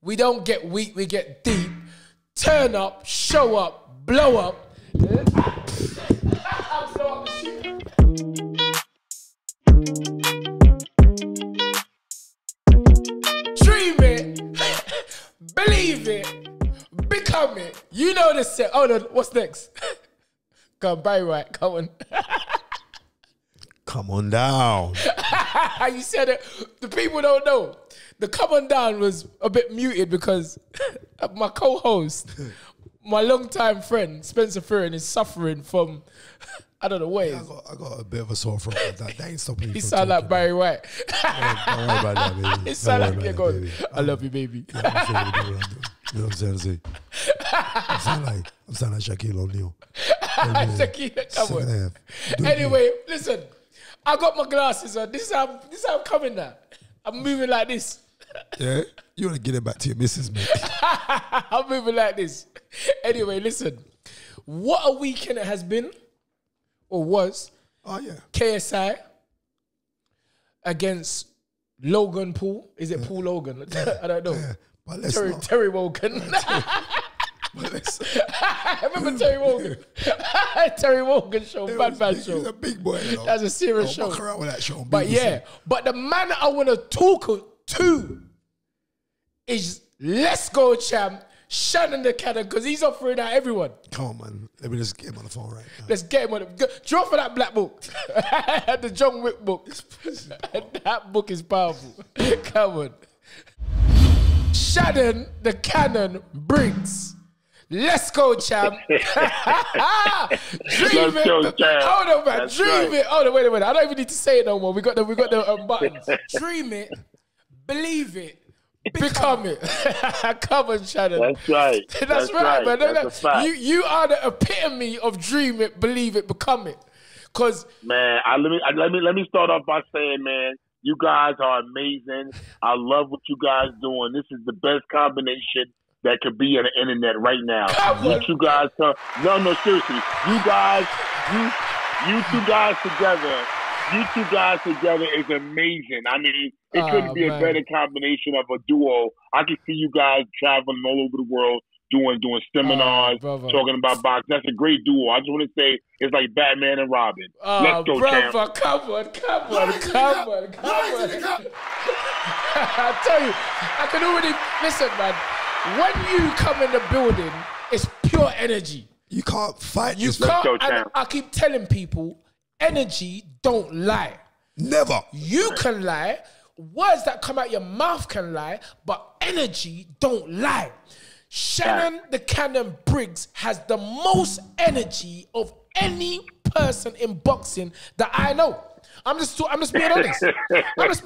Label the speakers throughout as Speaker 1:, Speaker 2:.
Speaker 1: We don't get weak, we get deep. Turn up, show up, blow up. Blow up the shit. Dream it, believe it, become it. You know the set. Oh no, what's next? Come on, Barry White, come on.
Speaker 2: Come on down.
Speaker 1: You said it. The people don't know. The come on down was a bit muted because my co-host, my long-time friend, Spencer Fearon, is suffering from, I don't know what it is.
Speaker 2: I got a bit of a sore throat. That ain't stopping me.
Speaker 1: He sound like Barry White.
Speaker 2: Don't worry about that, baby.
Speaker 1: It sound like you're going, I love you, baby.
Speaker 2: You know what I'm saying? I'm sounding like Shaquille O'Neal.
Speaker 1: Shaquille, come on. Anyway, listen. I got my glasses on. This is how I'm coming now. I'm moving like this.
Speaker 2: Yeah? You want to get it back to your missus, mate.
Speaker 1: I'm moving like this. Anyway, listen. What a weekend it has been, or was.
Speaker 2: Oh, yeah.
Speaker 1: KSI against Logan Paul. Is it Paul Logan? I don't know.
Speaker 2: Yeah, but let's
Speaker 1: Terry Wogan. Remember Terry Wogan? Terry Wogan show, bad show.
Speaker 2: He's a big boy. You know?
Speaker 1: That's a serious show.
Speaker 2: Walk around with that show.
Speaker 1: But yeah, but the man I want to talk to is Let's Go champ Shannon the Cannon, because he's offering out everyone.
Speaker 2: Come on, man. Let me just get him on the phone right now.
Speaker 1: Let's get him on the... Draw for that black book. The John Wick book. That book is powerful. Come on. Shannon the Cannon Briggs. Let's go, champ. Dream
Speaker 3: Let's go, champ.
Speaker 1: Hold on, man.
Speaker 3: That's
Speaker 1: Dream
Speaker 3: right.
Speaker 1: it. Hold on, wait a minute. I don't even need to say it no more. We got the buttons. Dream it. Believe it. Become it. Come on, Shannon.
Speaker 3: That's right.
Speaker 1: That's right, man.
Speaker 3: That's a fact.
Speaker 1: You are the epitome of dream it, believe it, become it. Cause
Speaker 3: man, let me start off by saying, man, you guys are amazing. I love what you guys doing. This is the best combination that could be on the internet right now. You two guys, no, seriously, you two guys together is amazing. I mean, it couldn't be a better combination of a duo. I can see you guys traveling all over the world, doing seminars, talking about boxing. That's a great duo. I just want to say it's like Batman and Robin. Let's go, champ.
Speaker 1: Come on. I tell you, I can already listen, man. When you come in the building, it's pure energy.
Speaker 2: You can't fight.
Speaker 1: You can't. And I keep telling people, energy don't lie.
Speaker 2: Never.
Speaker 1: You can lie. Words that come out your mouth can lie, but energy don't lie. Shannon the Cannon Briggs has the most energy of any person in boxing that I know. I'm just being honest.
Speaker 3: Let's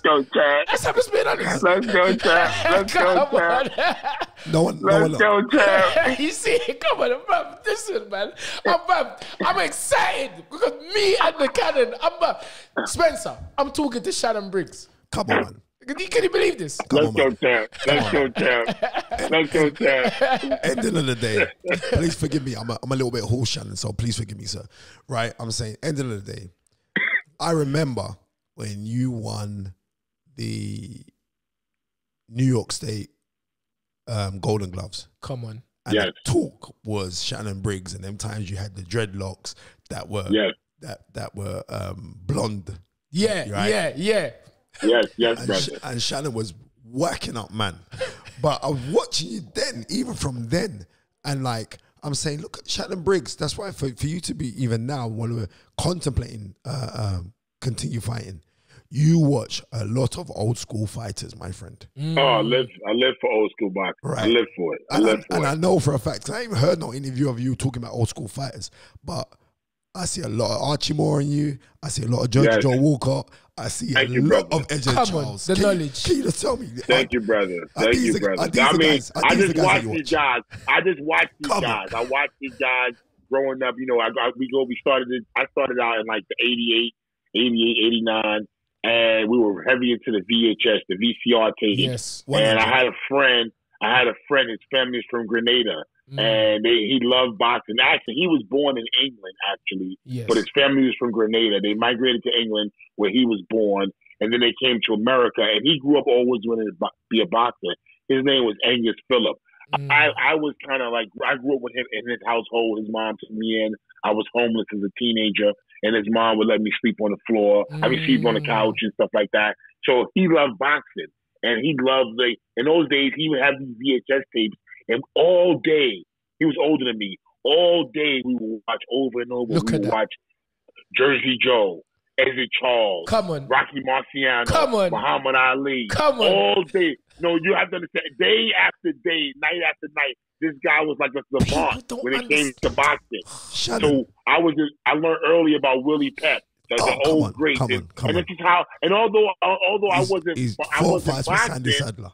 Speaker 3: go, champ.
Speaker 1: I'm just being honest.
Speaker 3: Let's go, champ. Let's go, champ.
Speaker 2: Let's
Speaker 3: go, champ.
Speaker 1: You see, come on, man. Listen, man. I'm excited because me and the Cannon. Spencer, I'm talking to Shannon Briggs.
Speaker 2: Come on, man.
Speaker 1: Can you believe this?
Speaker 3: Let's go, champ. Let's go, champ.
Speaker 2: Ending of the day, please forgive me. I'm a little bit hoarse, Shannon, so please forgive me, sir. Right? I'm saying, ending of the day, I remember when you won the New York State Golden Gloves.
Speaker 1: Come on.
Speaker 2: And the talk was Shannon Briggs, and them times you had the dreadlocks that were blonde.
Speaker 1: Yeah,
Speaker 2: right?
Speaker 1: yeah.
Speaker 3: Yes,
Speaker 2: and Shannon was whacking up, man. But I was watching you then, even from then, and like I'm saying, look at Shannon Briggs. That's why for you to be even now when we're contemplating continue fighting, you watch a lot of old school fighters, my friend.
Speaker 3: Oh, I live for old school boxing. Right. I live for it.
Speaker 2: I know for a fact, I ain't even heard no interview of you talking about old school fighters, but I see a lot of Archie Moore in you. I see a lot of Joe Walker. I see a lot of Edge Charles.
Speaker 1: The knowledge.
Speaker 2: Can you just tell me?
Speaker 3: Thank you, brother. Thank you, brother. I mean, I just watch these guys. I watch these guys growing up. You know, I started out in like the 88, 89, and we were heavy into the VHS, the VCR tapes.
Speaker 1: Yes.
Speaker 3: And I had a friend. His family is from Grenada. And he loved boxing. Actually, he was born in England, actually.
Speaker 1: Yes.
Speaker 3: But his family was from Grenada. They migrated to England where he was born. And then they came to America. And he grew up always wanting to be a boxer. His name was Angus Phillip. I was kind of like, I grew up with him in his household. His mom took me in. I was homeless as a teenager, and his mom would let me sleep on the floor. I mean, sleep on the couch and stuff like that. So he loved boxing, and he loved in those days, he would have these VHS tapes, and all day, he was older than me, all day we would watch over and over. We would watch Jersey Joe, Eddie Charles, Rocky Marciano, Muhammad Ali, all day. No, you have to understand, day after day, night after night, this guy was like a savant when it came to boxing. So I learned early about Willie Pep, the old great. And this is how. And although I wasn't boxing,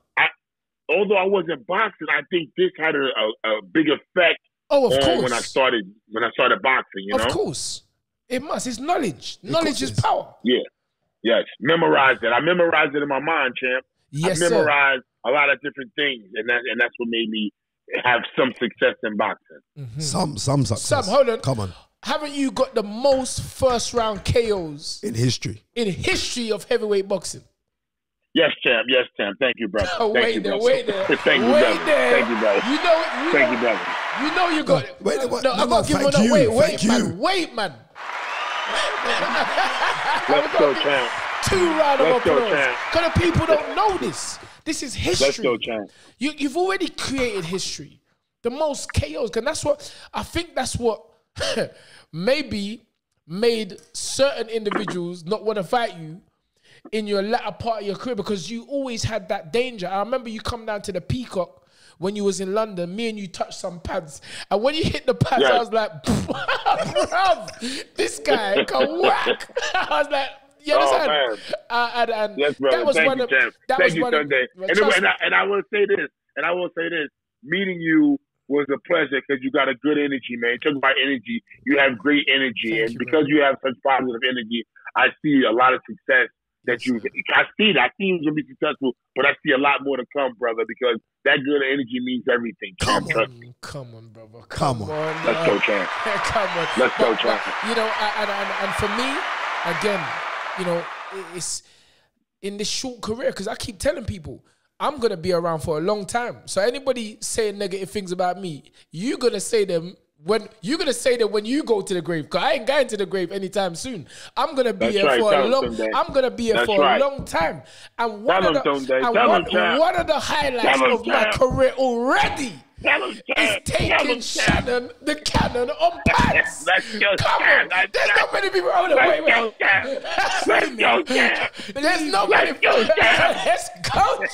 Speaker 3: although I wasn't boxing, I think this had a big effect.
Speaker 1: Oh, of course.
Speaker 3: When I started boxing, you know.
Speaker 1: Of course, it must. It's knowledge. Knowledge is power.
Speaker 3: Yeah. Yes. Memorize it. I memorized it in my mind, champ.
Speaker 1: Yes,
Speaker 3: I memorized a lot of different things, and that's what made me have some success in boxing.
Speaker 2: Some success.
Speaker 1: Hold on.
Speaker 2: Come on.
Speaker 1: Haven't you got the most first round KOs
Speaker 2: in history?
Speaker 1: In history of heavyweight boxing.
Speaker 3: Yes, champ. Yes, champ. Thank you, brother.
Speaker 1: Wait there.
Speaker 3: Thank you, brother. Thank you, brother. Thank you, brother.
Speaker 1: You know you got it.
Speaker 2: Wait,
Speaker 1: I'm not giving it up. Wait, man.
Speaker 3: Let's go, champ.
Speaker 1: 2 rounds of applause. Because the people don't know this. This is history.
Speaker 3: Let's go, champ.
Speaker 1: You've already created history. The most KOs. And that's what maybe made certain individuals not want to fight you in your latter part of your career, because you always had that danger. I remember you come down to the Peacock when you was in London. Me and you touched some pads, and when you hit the pads, I was like, bruv, this guy can whack. I was like, you understand? And
Speaker 3: yes, brother.
Speaker 1: That was
Speaker 3: Thank
Speaker 1: one
Speaker 3: you,
Speaker 1: of,
Speaker 3: champ.
Speaker 1: that
Speaker 3: Thank
Speaker 1: was
Speaker 3: you,
Speaker 1: one
Speaker 3: Sunday. And I will say this, meeting you was a pleasure, because you got a good energy, man. Talk about energy. You have great energy. Because you have such positive energy, I see a lot of success that I see you're going to be successful, but I see a lot more to come, brother, because that good energy means everything.
Speaker 1: Come on, brother. Come on.
Speaker 3: Let's go, champ.
Speaker 1: Come on.
Speaker 3: Let's go, champ.
Speaker 1: You know, and for me, again, you know, it's in this short career, because I keep telling people, I'm going to be around for a long time. So anybody saying negative things about me, you're going to say them when you go to the grave, because I ain't going to the grave anytime soon. I'm gonna be here for a long. I'm gonna be here for a long time. And one of the highlights of my career already is taking Shannon the Cannon on pads. Come on, there's not many people. Wait. There's not many people. Let's go.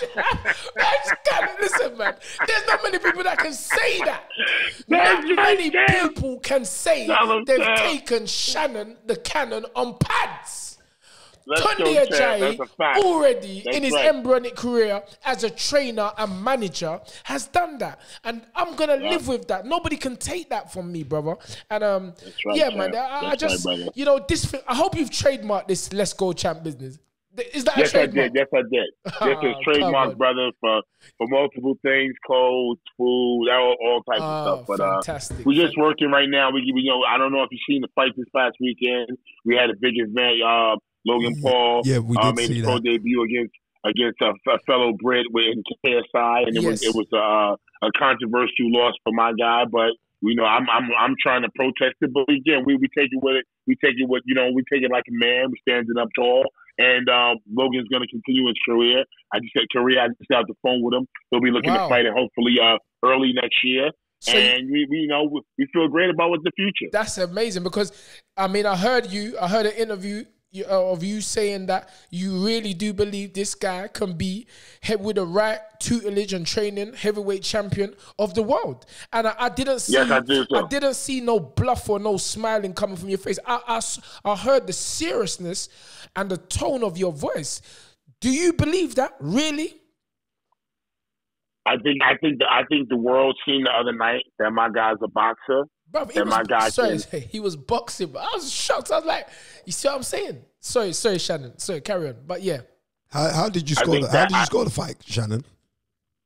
Speaker 1: Listen, man. There's not many people that can say that. Not many people can say they've taken Shannon the Cannon on pads. Tunde Ajayi already in his embryonic career as a trainer and manager has done that, and I'm gonna live with that. Nobody can take that from me, brother. And man, I just you know this. I hope you've trademarked this "Let's Go Champ" business. Is that a trademark?
Speaker 3: Yes, I did. This is trademark, brother, for multiple things, clothes, food, all types of stuff. But
Speaker 1: fantastic.
Speaker 3: We're just working right now. We I don't know if you've seen the fight this past weekend. We had a big event. Logan Paul made his pro debut against a fellow Brit in KSI, and it was a controversial loss for my guy. But I'm trying to protest it. But again, we take it with it. We take it like a man. We standing up tall. And Logan's going to continue his career. I just got the phone with him. He'll be looking to fight it hopefully early next year. So we feel great about what's the future.
Speaker 1: That's amazing, because I heard an interview of you saying that you really do believe this guy can be, with the right tutelage and training, heavyweight champion of the world. And I didn't see,
Speaker 3: I do so.
Speaker 1: I didn't see no bluff or no smiling coming from your face. I heard the seriousness and the tone of your voice. Do you believe that, really?
Speaker 3: I think the world seen the other night that my guy's a boxer.
Speaker 1: Bro, he was boxing, but I was shocked. I was like, you see what I'm saying? Sorry, Shannon. Sorry, carry on. But yeah.
Speaker 2: How did you score the fight, Shannon?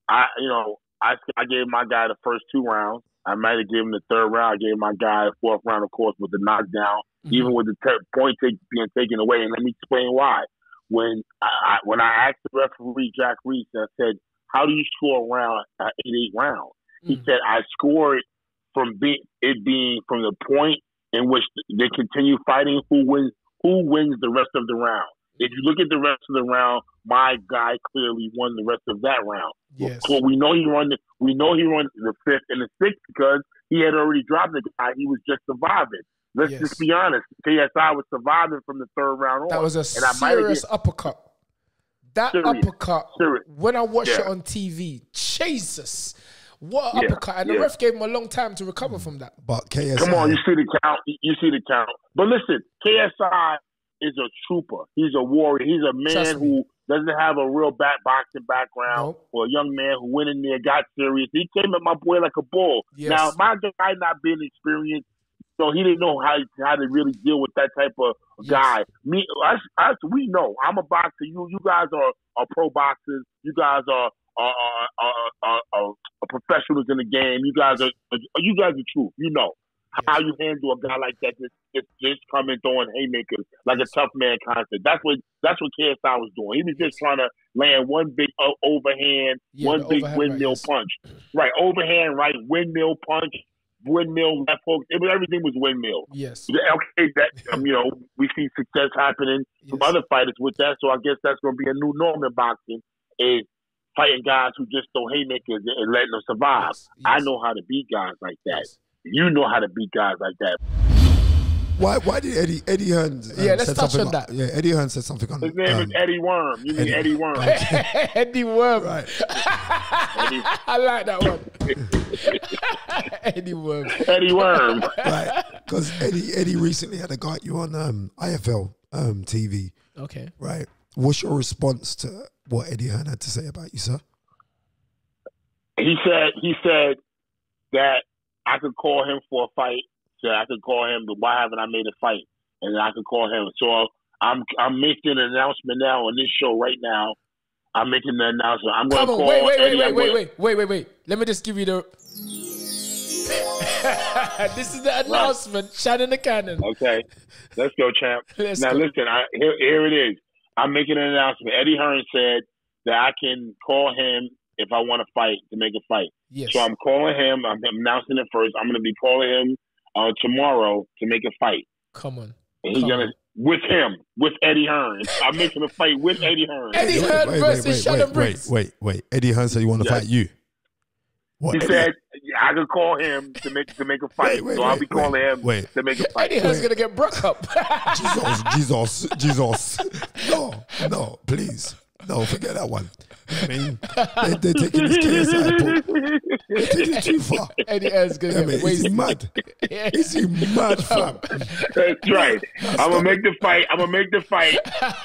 Speaker 3: I gave my guy the first 2 rounds. I might have given him the 3rd round. I gave my guy the 4th round, of course, with the knockdown, even with the point being taken away. And let me explain why. When I asked the referee, Jack Reese, I said, how do you score a round at 8 rounds? He said, I scored from it being from the point in which they continue fighting who wins the rest of the round. If you look at the rest of the round, my guy clearly won the rest of that round.
Speaker 1: Yes.
Speaker 3: So we know he won the fifth and the sixth because he had already dropped the guy. He was just surviving. Let's just be honest. KSI was surviving from the third round on.
Speaker 1: That was a serious uppercut. That uppercut, when I watched it on TV, Jesus, what an uppercut. And the ref gave him a long time to recover from that.
Speaker 2: But KSI...
Speaker 3: Come on, you see the count. You see the count. But listen, KSI is a trooper. He's a warrior. He's a man who doesn't have a real boxing background or a young man who went in there, got serious. He came at my boy like a bull. Yes. Now, my guy not being experienced, so he didn't know how to really deal with that type of guy. Me, us, we know. I'm a boxer. You guys are pro boxers. You guys are professionals in the game. You guys are true. You know how you handle a guy like that. Just coming throwing haymakers like a tough man concept. That's what KSI was doing. He was just trying to land one big overhand, one big windmill punch. Right, overhand, right, windmill punch. Windmill, left hook, everything was windmill.
Speaker 1: Yes.
Speaker 3: Okay, that we see success happening from other fighters with that. So I guess that's going to be a new norm in boxing: is fighting guys who just throw haymakers and letting them survive. Yes. I know how to beat guys like that. Yes. You know how to beat guys like that.
Speaker 2: Why did Eddie Hearn?
Speaker 1: Let's touch on that.
Speaker 2: Yeah, Eddie Hearn said something on.
Speaker 3: His name is Eddie Worm. You mean Eddie Worm?
Speaker 1: Eddie Worm.
Speaker 2: Right.
Speaker 1: I like that one. Eddie Worm.
Speaker 3: Eddie Worm.
Speaker 2: Right, because Eddie recently had a guy you on IFL TV.
Speaker 1: Okay.
Speaker 2: Right. What's your response to what Eddie Hearn had to say about you, sir?
Speaker 3: He said that I could call him for a fight. So I could call him, but why haven't I made a fight? And I could call him. So I'm making an announcement now on this show right now. I'm making the announcement. I'm going to call Eddie.
Speaker 1: Wait. Let me just give you the... This is the announcement. Right. Shannon the Cannon.
Speaker 3: Okay. Let's go, champ. Listen, here it is. I'm making an announcement. Eddie Hearn said that I can call him if I want to fight, to make a fight.
Speaker 1: Yes.
Speaker 3: So I'm calling him. I'm announcing it first. I'm going to be calling him tomorrow to make a fight.
Speaker 1: Come on.
Speaker 3: And he's going to, with Eddie Hearn. I'm making a fight with Eddie Hearn.
Speaker 1: Eddie Hearn versus Shannon Briggs.
Speaker 2: Wait. Eddie Hearn said you want to fight you.
Speaker 3: What, he said I could call him to make a fight. So I'll be calling him to make a fight.
Speaker 1: Eddie Hearn's going to get broke up.
Speaker 2: Jesus. No, please. No, forget that one. I mean, they're taking this KSI pull. They're taking it too far.
Speaker 1: Eddie Hearn's going to get wasted.
Speaker 2: Is he mad? Is he mad, fam?
Speaker 3: That's right. I'm going to make the fight.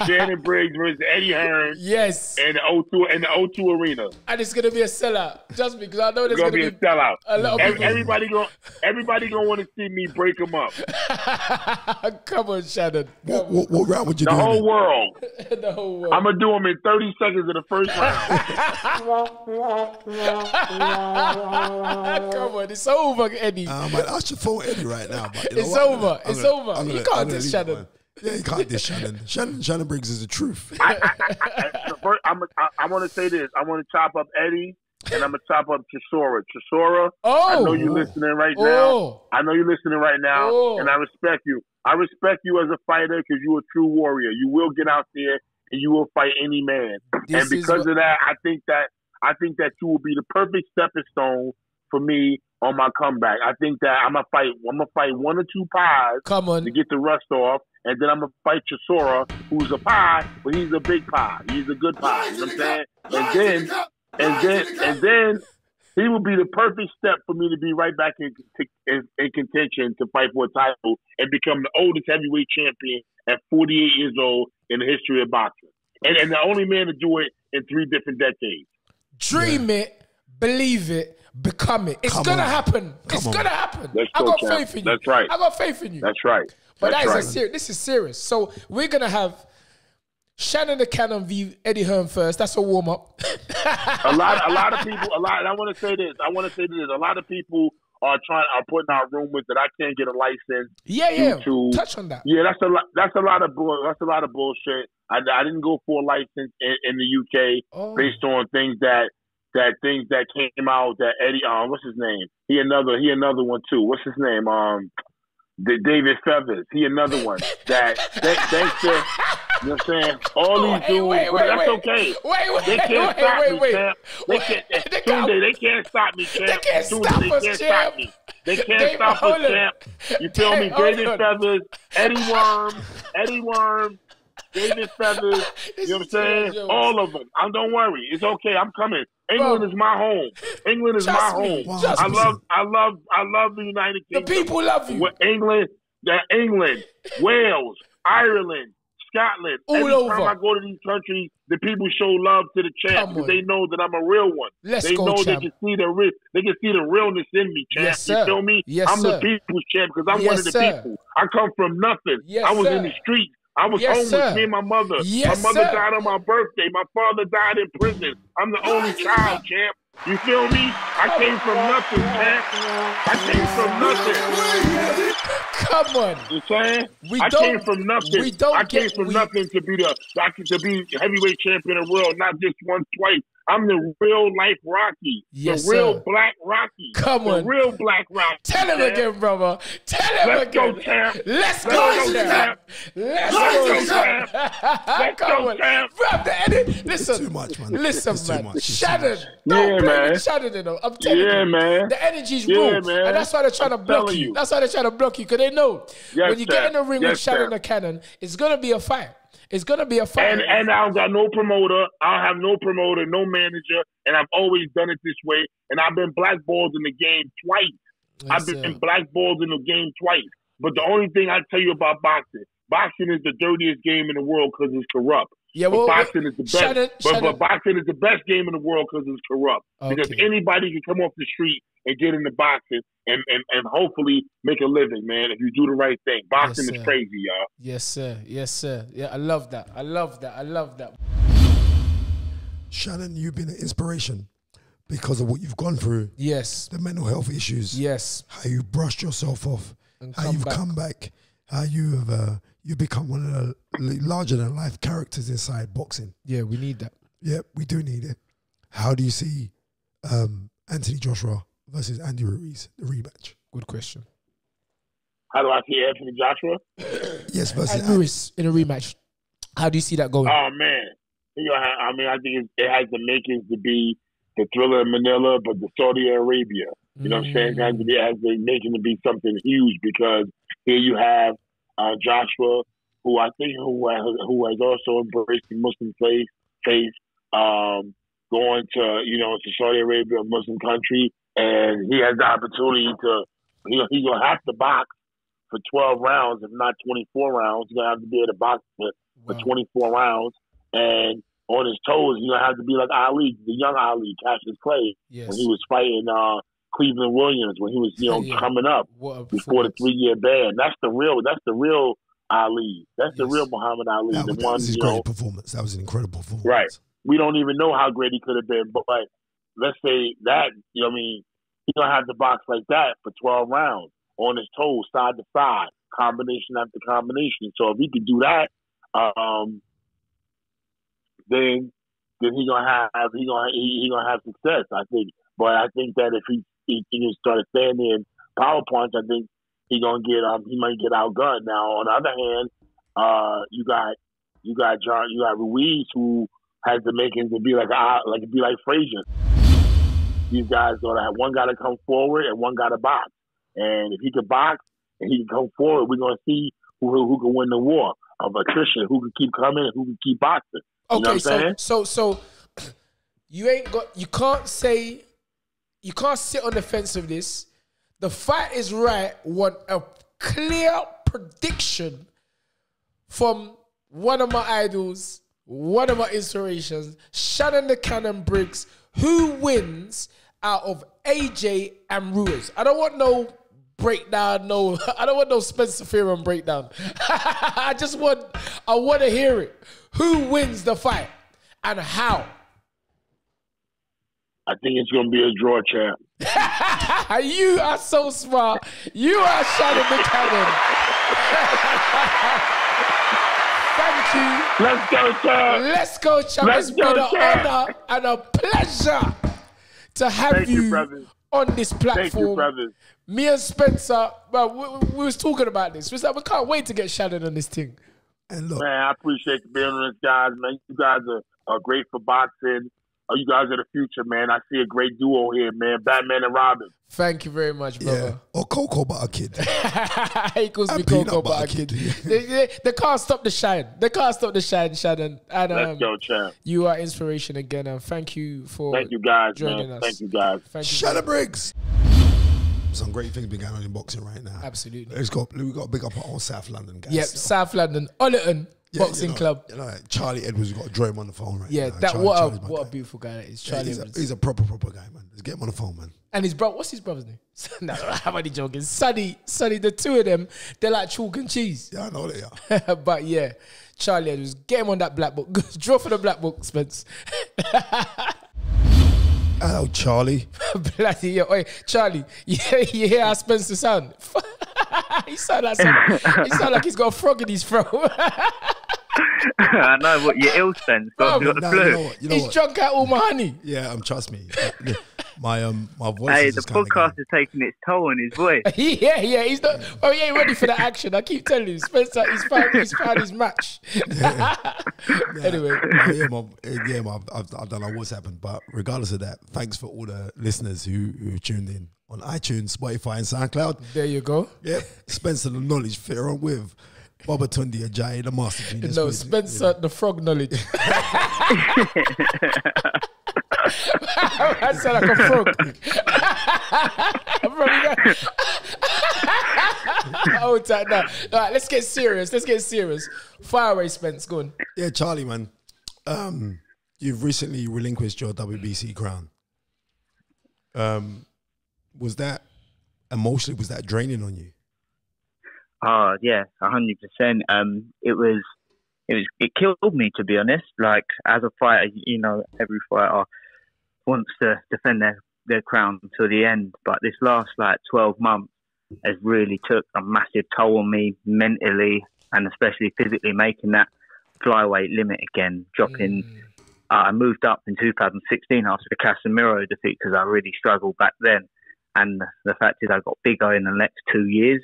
Speaker 3: Shannon Briggs versus Eddie Hearn.
Speaker 1: Yes.
Speaker 3: In the O2 arena.
Speaker 1: And it's going to be a sellout. Just because I know there's going to be
Speaker 3: a sellout.
Speaker 1: A lot of
Speaker 3: everybody going to want to see me break them up.
Speaker 1: Come on, Shannon.
Speaker 2: What round would you do?
Speaker 3: The whole world.
Speaker 1: The whole world.
Speaker 3: I'm going to do them in 30 seconds of the first round.
Speaker 1: Come on, it's over, Eddie.
Speaker 2: I should phone Eddie right now. But
Speaker 1: it's over. It's over. You can't diss Shannon.
Speaker 2: Yeah, you can't diss Shannon. Shannon Briggs is the truth.
Speaker 3: I want to say this. I want to chop up Eddie, and I'm going to chop up Chisora. Chisora, I know you're listening right now. And I respect you. I respect you as a fighter because you're a true warrior. You will get out there and you will fight any man. And because of that, I think that you will be the perfect stepping stone for me on my comeback. I think that I'm gonna fight one or two pies to get the rust off, and then I'm gonna fight Chisora, who's a pie, but he's a big pie. He's a good pie. You know what I'm saying? And then he will be the perfect step for me to be right back in contention to fight for a title and become the oldest heavyweight champion at 48 years old in the history of boxing. And the only man to do it in 3 different decades.
Speaker 1: Dream it, believe it, become it. It's going to happen. It's going to happen. I got faith in you.
Speaker 3: That's right.
Speaker 1: I got faith in you.
Speaker 3: That's right.
Speaker 1: But this is serious. So we're going to have Shannon the Cannon v. Eddie Hearn first. That's a warm-up.
Speaker 3: a lot of people, and I want to say this. A lot of people are putting out rumors that I can't get a license.
Speaker 1: Yeah. Touch on that.
Speaker 3: Yeah, that's a lot of bullshit. I didn't go for a license in the UK based on things that that things that came out that Eddie, what's his name? He another one too. What's his name? The David Feathers. He another one. Thanks to, you know what I'm saying? All these dudes, but that's okay. They can't stop me, champ. They can't stop me, champ.
Speaker 1: They can't stop us, champ.
Speaker 3: They can't stop us, champ. You feel me? David Feathers, Eddie Worm, David Feathers, you know what I'm saying? All of them. Don't worry. It's okay. I'm coming. England is my home. England is my home.
Speaker 2: Wow.
Speaker 3: I love the United Kingdom.
Speaker 1: The people love you.
Speaker 3: England, Wales, Ireland, Scotland.
Speaker 1: All over.
Speaker 3: Every time I go to these countries, the people show love to the champ because they know that I'm a real one.
Speaker 1: They know
Speaker 3: champ. They can see the realness in me, champ.
Speaker 1: Yes, sir.
Speaker 3: You feel me?
Speaker 1: Yes,
Speaker 3: I'm
Speaker 1: sir.
Speaker 3: the people's champ because I'm one of the people. I come from nothing.
Speaker 1: Yes,
Speaker 3: I was
Speaker 1: sir.
Speaker 3: in the streets. I was
Speaker 1: Yes,
Speaker 3: homeless,
Speaker 1: sir.
Speaker 3: me and my mother.
Speaker 1: Yes,
Speaker 3: my mother
Speaker 1: sir.
Speaker 3: died on my birthday. My father died in prison. I'm the only child, champ. You feel me? I came from nothing, champ. I came from nothing.
Speaker 1: Come on.
Speaker 3: You saying?
Speaker 1: I
Speaker 3: came from nothing. I came from nothing to be to be heavyweight champion of the world, not just once, twice. I'm the real life Rocky.
Speaker 1: Yes,
Speaker 3: the real
Speaker 1: sir.
Speaker 3: black Rocky.
Speaker 1: Come on.
Speaker 3: The real black Rocky.
Speaker 1: Tell him again, brother. Tell him
Speaker 3: Let's
Speaker 1: again.
Speaker 3: go, champ.
Speaker 1: Let's go, champ. Let's go, champ. Come on. Bro, the edit. Listen.
Speaker 2: It's too much, man.
Speaker 1: Listen,
Speaker 2: It's too
Speaker 1: man.
Speaker 2: much. It's too
Speaker 1: Shannon.
Speaker 2: much.
Speaker 1: Don't play
Speaker 3: man.
Speaker 1: with Shannon, you know. I'm telling you.
Speaker 3: Man.
Speaker 1: The energy's
Speaker 3: Yeah,
Speaker 1: real.
Speaker 3: man.
Speaker 1: And that's why they're trying to block
Speaker 3: telling
Speaker 1: you.
Speaker 3: you.
Speaker 1: That's why they're trying to block you. Because they know
Speaker 3: Yes,
Speaker 1: when you get in the ring with
Speaker 3: Yes,
Speaker 1: Shannon
Speaker 3: sir.
Speaker 1: the Cannon, it's going to be a fight. It's going to be a fight.
Speaker 3: And I don't got no promoter. I don't have no promoter, no manager, and I've always done it this way. And I've been blackballed in the game twice.
Speaker 1: Yes,
Speaker 3: I've been blackballed in the game twice. But the only thing I tell you about boxing is the dirtiest game in the world because it's corrupt.
Speaker 1: Yeah, well,
Speaker 3: boxing is the best.
Speaker 1: Shannon,
Speaker 3: But boxing is the best game in the world because it's corrupt. Because
Speaker 1: Okay.
Speaker 3: anybody can come off the street and get into boxing and hopefully make a living, man, if you do the right thing. Boxing
Speaker 1: Yes,
Speaker 3: is
Speaker 1: sir.
Speaker 3: crazy, y'all.
Speaker 1: Yes, sir. Yes, sir. Yeah, I love that. I love that. I love that.
Speaker 2: Shannon, you've been an inspiration because of what you've gone through.
Speaker 1: Yes.
Speaker 2: The mental health issues.
Speaker 1: Yes.
Speaker 2: How you brushed yourself off.
Speaker 1: And
Speaker 2: How
Speaker 1: come
Speaker 2: you've
Speaker 1: back.
Speaker 2: come back. How you have you've become one of the larger than life characters inside boxing.
Speaker 1: Yeah, we need that.
Speaker 2: Yeah, we do need it. How do you see Anthony Joshua versus Andy Ruiz, the rematch?
Speaker 1: Good question.
Speaker 3: How do I see Anthony Joshua?
Speaker 2: Yes, versus
Speaker 1: And Ruiz in a rematch. How do you see that going?
Speaker 3: Oh man, I think it has the makings to be the Thriller in Manila, but the Saudi Arabia. You know what I'm saying? It has the making to be something huge because here you have Joshua, who I think who has also embraced the Muslim faith, going to Saudi Arabia, a Muslim country, and he has the opportunity to he's gonna have to box for 12 rounds, if not 24 rounds. He's gonna have to be able to box for 24 rounds, and on his toes, he's gonna have to be like Ali, the young Ali, Cassius Clay,
Speaker 1: Yes.
Speaker 3: when he was fighting Cleveland Williams, when he was coming up before the 3-year ban. That's the real Ali. That's the real Muhammad Ali.
Speaker 2: That
Speaker 3: the one,
Speaker 2: was his great performance. That was an incredible performance.
Speaker 3: Right. We don't even know how great he could have been, but let's say that, he's gonna have to box like that for 12 rounds on his toes, side to side, combination after combination. So if he could do that, then he's gonna have success, I think. But I think that if he can start standing in power punch, I think he might get outgunned. Now on the other hand, you got Ruiz, who has the makings to be like Frazier. These guys one got to come forward and one got to box. And if he can box and he can come forward, we're gonna see who can win the war of attrition, who can keep coming, who can keep boxing. You know what I'm saying?
Speaker 1: So you can't sit on the fence of this. The Fight is Right want a clear prediction from one of my idols, one of my inspirations, Shannon the Cannon Briggs, who wins out of AJ and Ruiz. I don't want no breakdown, I don't want no Spencer Fearon breakdown. I want to hear it. Who wins the fight and how?
Speaker 3: I think it's going to be a draw, champ.
Speaker 1: You are so smart. You are Shannon the Cannon. Thank you.
Speaker 3: Let's go, champ.
Speaker 1: Let's go, champ. It's been an honor and a pleasure to have
Speaker 3: Thank you, brothers.
Speaker 1: On this platform.
Speaker 3: Thank you, brothers.
Speaker 1: Me and Spencer, well, we was talking about this. We was like, we can't wait to get Shannon on this thing.
Speaker 2: And look,
Speaker 3: Man, I appreciate you being on this, guys, man. You guys are great for boxing. You guys are the future, man. I see a great duo here, man. Batman and Robin.
Speaker 1: Thank you very much, brother.
Speaker 2: yeah, or Cocoa Butter Kid.
Speaker 1: He calls me
Speaker 2: And
Speaker 1: Cocoa
Speaker 2: Peanut
Speaker 1: Butter
Speaker 2: Butter
Speaker 1: Kid.
Speaker 2: Kid.
Speaker 1: They can't stop the shine. They can't stop the shine, Shannon. And
Speaker 3: Let's go, champ.
Speaker 1: you are inspiration again. And thank you for
Speaker 3: Thank you, guys,
Speaker 1: joining
Speaker 3: man.
Speaker 1: us.
Speaker 3: Thank you, guys.
Speaker 1: Thank you.
Speaker 2: Shannon Briggs. Some great things been going on in boxing right now.
Speaker 1: Absolutely.
Speaker 2: We got to big up our own South London guys.
Speaker 1: Yep,
Speaker 2: still.
Speaker 1: South London, Oleksander Boxing Club.
Speaker 2: You know, Charlie Edwards, we've got to draw him on the phone right
Speaker 1: Yeah,
Speaker 2: now.
Speaker 1: that
Speaker 2: Charlie's my
Speaker 1: what a
Speaker 2: guy.
Speaker 1: beautiful guy that is.
Speaker 2: Yeah,
Speaker 1: Charlie
Speaker 2: he's,
Speaker 1: Edwards.
Speaker 2: he's a proper guy, man. Let's get him on the phone, man.
Speaker 1: And his brother, what's his brother's name? No, I'm only joking. Sonny, the two of them, they're like chalk and cheese.
Speaker 2: Yeah, I know they are.
Speaker 1: But yeah, Charlie Edwards, get him on that black book. Draw for the black book, Spence.
Speaker 2: Hello, Charlie.
Speaker 1: Bloody yeah. Oi, Charlie, you hear how Spencer sound? He sound like he's got a frog in his throat.
Speaker 4: I know what you're ill, Spence. Got the
Speaker 2: No,
Speaker 4: flu.
Speaker 2: you know what? You know
Speaker 1: He's
Speaker 2: what?
Speaker 1: drunk out all my honey.
Speaker 2: Yeah, trust me. My voice
Speaker 4: Hey,
Speaker 2: is
Speaker 4: the
Speaker 2: just kinda
Speaker 4: podcast is taking its toll on his voice.
Speaker 1: Yeah, he's not. Oh, he ain't ready for the action. I keep telling you, Spencer, he's found his match. Anyway,
Speaker 2: Mom, I don't know what's happened, but regardless of that, thanks for all the listeners who tuned in on iTunes, Spotify, and SoundCloud.
Speaker 1: there you go.
Speaker 2: Yep, Spencer the Knowledge Fair on with Baba Tundi Ajayi, the Master Genius.
Speaker 1: No,
Speaker 2: with-
Speaker 1: Spencer, the frog knowledge. I sound like a frog. Oh, tight now. All right, let's get serious. Fire away, Spence. Go on.
Speaker 2: Yeah, Charlie, man. You've recently relinquished your WBC crown. Was that emotionally? Was that draining on you?
Speaker 4: Oh yeah, 100%. It killed me, to be honest. Like, as a fighter, you know, every fighter wants to defend their crown until the end. But this last 12 months has really took a massive toll on me mentally and especially physically, making that flyweight limit again, dropping. I moved up in 2016 after the Casemiro defeat because I really struggled back then. And the fact is I got bigger in the next 2 years.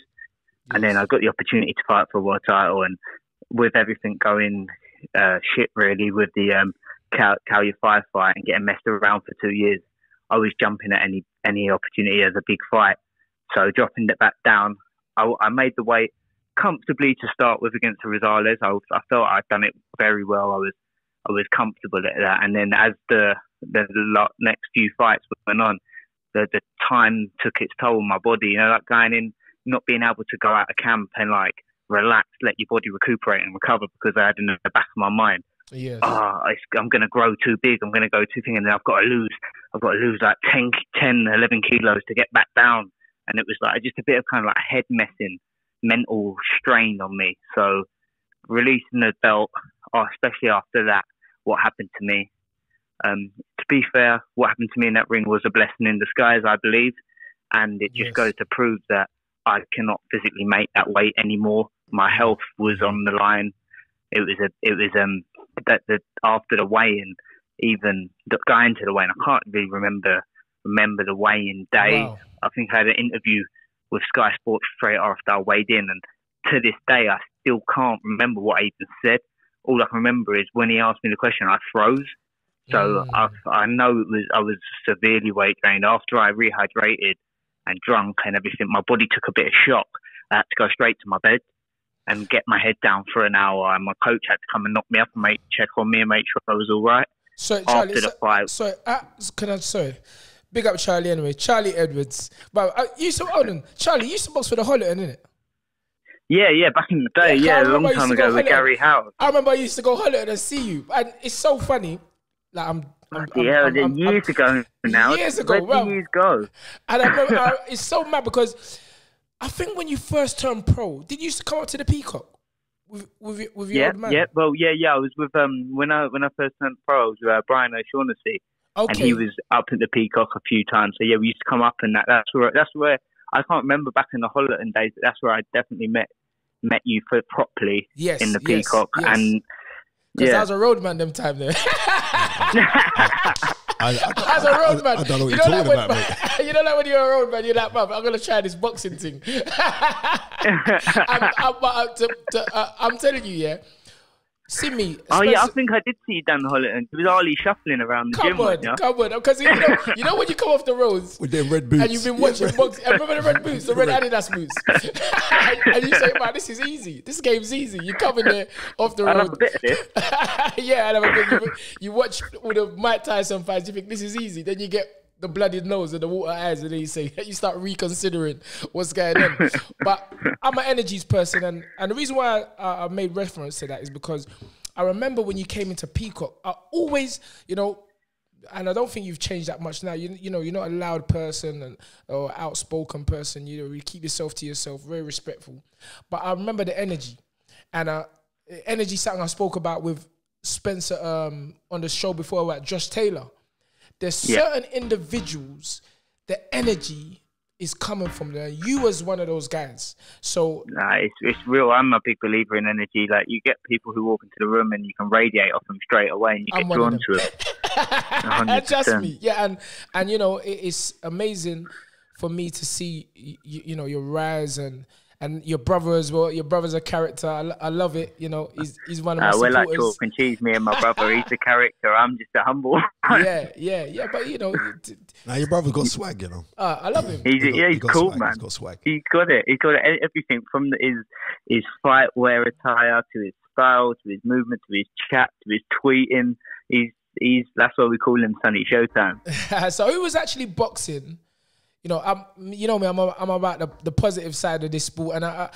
Speaker 4: And then I got the opportunity to fight for a world title. And with everything going shit, really, with the Kal Yafai fight and getting messed around for 2 years, I was jumping at any opportunity as a big fight. So dropping it back down, I made the weight comfortably to start with against the Rosales. I felt I'd done it very well. I was comfortable at that. And then as the next few fights went on, the time took its toll on my body. You know, like going in, not being able to go out of camp and relax, let your body recuperate and recover, because I had in the back of my mind,
Speaker 1: Yes.
Speaker 4: I'm going to grow too big, I'm going to go too big, and then I've got to lose 10, 11 kilos to get back down. And it was just a bit of kind of head messing, mental strain on me. So releasing the belt, especially after that, what happened to me, to be fair, what happened to me in that ring was a blessing in disguise, I believe. And it just goes to prove that I cannot physically make that weight anymore. My health was on the line. It was after the weigh-in, even going to the weigh-in, I can't really remember the weigh-in day.
Speaker 1: Wow.
Speaker 4: I think I had an interview with Sky Sports straight after I weighed in, and to this day I still can't remember what I even said. All I can remember is when he asked me the question, I froze. So I know I was severely weight gained. After I rehydrated and drunk and everything, my body took a bit of shock. I had to go straight to my bed and get my head down for an hour, and my coach had to come and knock me up and check on me and make sure I was all right.
Speaker 1: So Charlie,
Speaker 4: after the fight.
Speaker 1: Sorry, big up Charlie anyway. Charlie Edwards. But Charlie, you used to box for the Holiday, innit?
Speaker 4: Yeah, back in the day, a long time ago with Gary Howard.
Speaker 1: I remember I used to go Holiday and see you, and it's so funny.
Speaker 4: Years ago now.
Speaker 1: Years ago,
Speaker 4: Where did years go?
Speaker 1: And I remember it's so mad because I think when you first turned pro, did you used to come up to the Peacock with your old man?
Speaker 4: Yeah. Well, I was with when I first turned pro, I was with Brian O'Shaughnessy, and he was up at the Peacock a few times. So yeah, we used to come up, and that's where I can't remember back in the Holiday days, but that's where I definitely met you properly in the Peacock.
Speaker 1: Yes.
Speaker 4: And
Speaker 1: because I was a roadman them time there. As a road man,
Speaker 2: I don't know what
Speaker 1: you
Speaker 2: you're
Speaker 1: know,
Speaker 2: talking
Speaker 1: like
Speaker 2: about, mate.
Speaker 1: you know, like when you're a road man, you're like, I'm gonna try this boxing thing. I'm telling you, yeah. See me.
Speaker 4: Oh yeah, I think I did see you down the holiday. It was Ali shuffling around the gym.
Speaker 1: Come on, because you know when you come off the roads
Speaker 2: with them red boots,
Speaker 1: and you've been watching boxing. Remember the red boots, the red Adidas boots, and you say, "Man, this is easy. This game's easy." You come in there off the road.
Speaker 4: I have a bit of this.
Speaker 1: Yeah, I have a bit. You watch all the Mike Tyson fights. You think this is easy. Then you get the blooded nose and the water eyes, and then you start reconsidering what's going on. But I'm an energies person, and the reason why I made reference to that is because I remember when you came into Peacock, I always, you know, and I don't think you've changed that much now. You know, you're not a loud person or outspoken person. You know, you keep yourself to yourself, very respectful. But I remember the energy, and energy something I spoke about with Spencer on the show before about Josh Taylor. There's certain individuals, the energy is coming from there. You was one of those guys. So
Speaker 4: nah, it's real. I'm a big believer in energy. Like, you get people who walk into the room and you can radiate off them straight away, and you get drawn to it.
Speaker 1: Just me, yeah. And you know, it's amazing for me to see you know, your rise and your brother as well. Your brother's a character. I love it. You know, he's one of my supporters.
Speaker 4: We're like chalk and cheese, me and my brother. He's a character. I'm just a humble.
Speaker 1: yeah. But you know,
Speaker 2: now your brother's got swag. You know,
Speaker 1: I love him.
Speaker 4: He's cool,
Speaker 2: swag.
Speaker 4: man.
Speaker 2: He's got swag.
Speaker 4: He's got it. He's got everything from his fight wear attire to his style to his movement to his chat to his tweeting. He's that's why we call him Sonny Showtime.
Speaker 1: So who was actually boxing? You know, you know me, I'm about the positive side of this sport, and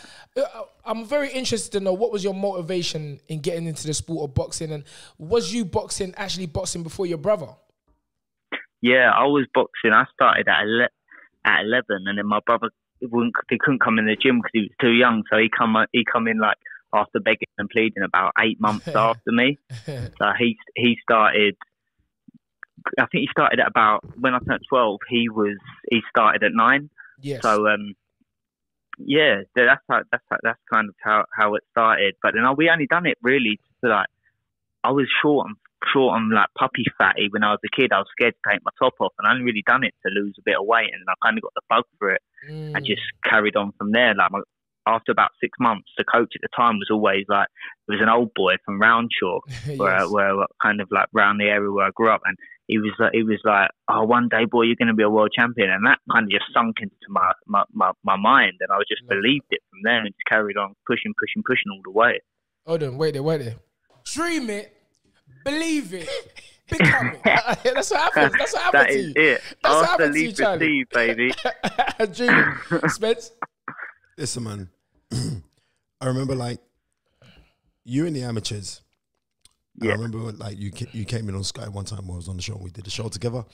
Speaker 1: I'm very interested to know what was your motivation in getting into the sport of boxing, and was you actually boxing before your brother?
Speaker 4: Yeah, I was boxing. I started at 11, and then my brother he couldn't come in the gym because he was too young, so he come in like after begging and pleading about 8 months after me. So he started. I think he started at about when I turned 12. He started at 9.
Speaker 1: Yes.
Speaker 4: So yeah, that's kind of how it started. But then we only done it really to, like, I was short on like puppy fatty when I was a kid. I was scared to take my top off, and I only really done it to lose a bit of weight, and I kind of got the bug for it and just carried on from there. Like after about 6 months, the coach at the time was always like, it was an old boy from Roundshaw,
Speaker 1: Yes.
Speaker 4: where kind of like around the area where I grew up, and he was like, oh, one day, boy, you're going to be a world champion, and that kind of just sunk into my mind, and I just believed it from there, and just carried on pushing all the way.
Speaker 1: Hold on, wait there. Dream it, believe it, become it. That's what happens. That's what happens to you.
Speaker 4: That is it.
Speaker 1: That's what
Speaker 4: After
Speaker 1: happens to you,
Speaker 4: leave
Speaker 1: Charlie.
Speaker 4: receive, baby.
Speaker 1: Dream it. Spence?
Speaker 2: Listen, man. I remember like you in the amateurs.
Speaker 4: Yeah.
Speaker 2: I remember like you came in on Sky one time when I was on the show and we did the show together,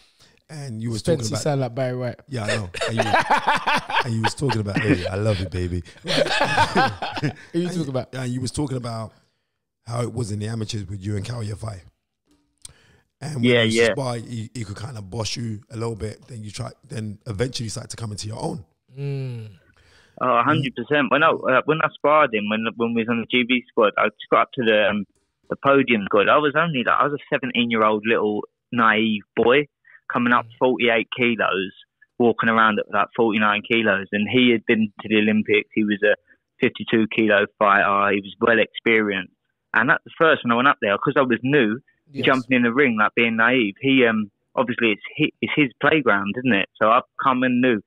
Speaker 2: and you was
Speaker 1: Spence,
Speaker 2: talking
Speaker 1: you
Speaker 2: about.
Speaker 1: sound like Barry White.
Speaker 2: Yeah, I know. And you was talking about, hey, I love you, baby.
Speaker 1: Who you talking about?
Speaker 2: And you was talking about how it was in the amateurs with you and Kal Yafai. And when you was spar, he could kind of boss you a little bit. Then eventually started to come into your own.
Speaker 4: Oh, 100%. When I sparred him, when we was on the GB squad, I just got up to the podium squad. I was a 17-year-old little naive boy coming up 48 kilos, walking around at like 49 kilos, and he had been to the Olympics. He was a 52 kilo fighter. He was well experienced, and at the first when I went up there, because I was new, jumping in the ring like being naive. He obviously it's his playground, isn't it? So I've come in new.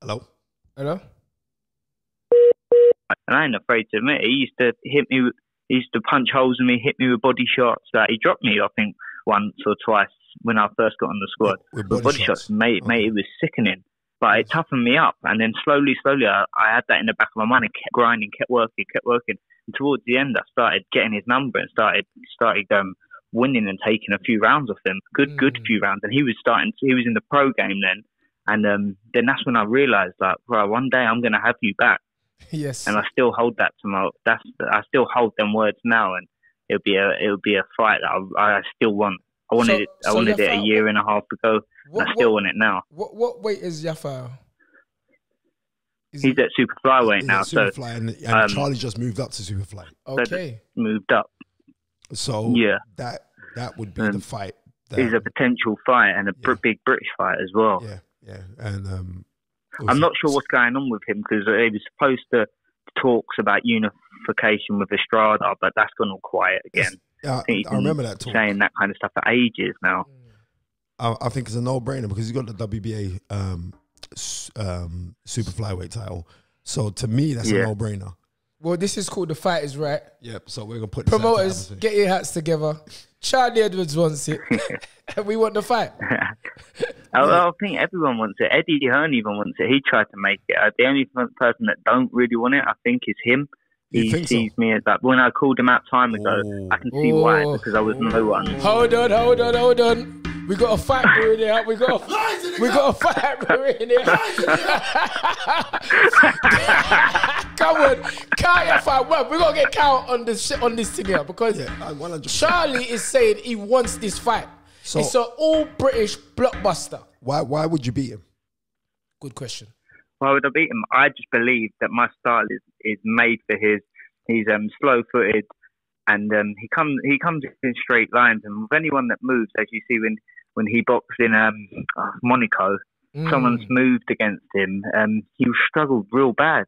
Speaker 2: Hello.
Speaker 4: And I ain't afraid to admit it. He used to hit me. He used to punch holes in me, hit me with body shots. He dropped me, I think, once or twice when I first got on the squad.
Speaker 2: With
Speaker 4: body shots, mate, it was sickening. But it toughened me up, and then slowly, I had that in the back of my mind and kept grinding, kept working. And towards the end, I started getting his number and started winning and taking a few rounds off him. Good few rounds. And he was in the pro game then. And then that's when I realised, like, bro, one day I'm going to have you back.
Speaker 1: Yes.
Speaker 4: And I still hold that I still hold them words now, and it'll be a fight that I still want. I wanted it a year and a half ago. I still want it now.
Speaker 1: What weight is Yafai?
Speaker 4: He's at super flyweight now.
Speaker 2: Superfly, and Charlie just moved up to superfly.
Speaker 1: Okay.
Speaker 4: Moved up.
Speaker 2: So
Speaker 4: yeah,
Speaker 2: that That would be the fight.
Speaker 4: Is a potential fight and a big British fight as well.
Speaker 2: Yeah. And
Speaker 4: I'm not sure what's going on with him because he was supposed to talks about unification with Estrada, but that's gone all quiet again.
Speaker 2: I remember that talk.
Speaker 4: Saying that kind of stuff for ages now.
Speaker 2: I think it's a no-brainer because he's got the WBA super flyweight title. So to me, that's a no-brainer.
Speaker 1: Well, this is called The Fight Is Right.
Speaker 2: Yep. So we're gonna put
Speaker 1: promoters, get your hats together. Charlie Edwards wants it. We want the fight.
Speaker 4: I think everyone wants it. Eddie Hearn even wants it. He tried to make it. The only person that don't really want it, I think, is him. He sees me as that. When I called him out time ago, I can see why, because I was no one.
Speaker 1: Hold on. We got a fight brewing here. We got a fight brewing here. Come on, Kal Yafai. Well, we gotta get Kal on this thing here because Charlie is saying he wants this fight. So, it's an all British blockbuster.
Speaker 2: Why would you beat him?
Speaker 1: Good question.
Speaker 4: Why would I beat him? I just believe that my style is made for his. He's slow-footed, and he comes in straight lines. And with anyone that moves, as you see when he boxed in Monaco, someone's moved against him. He struggled real bad.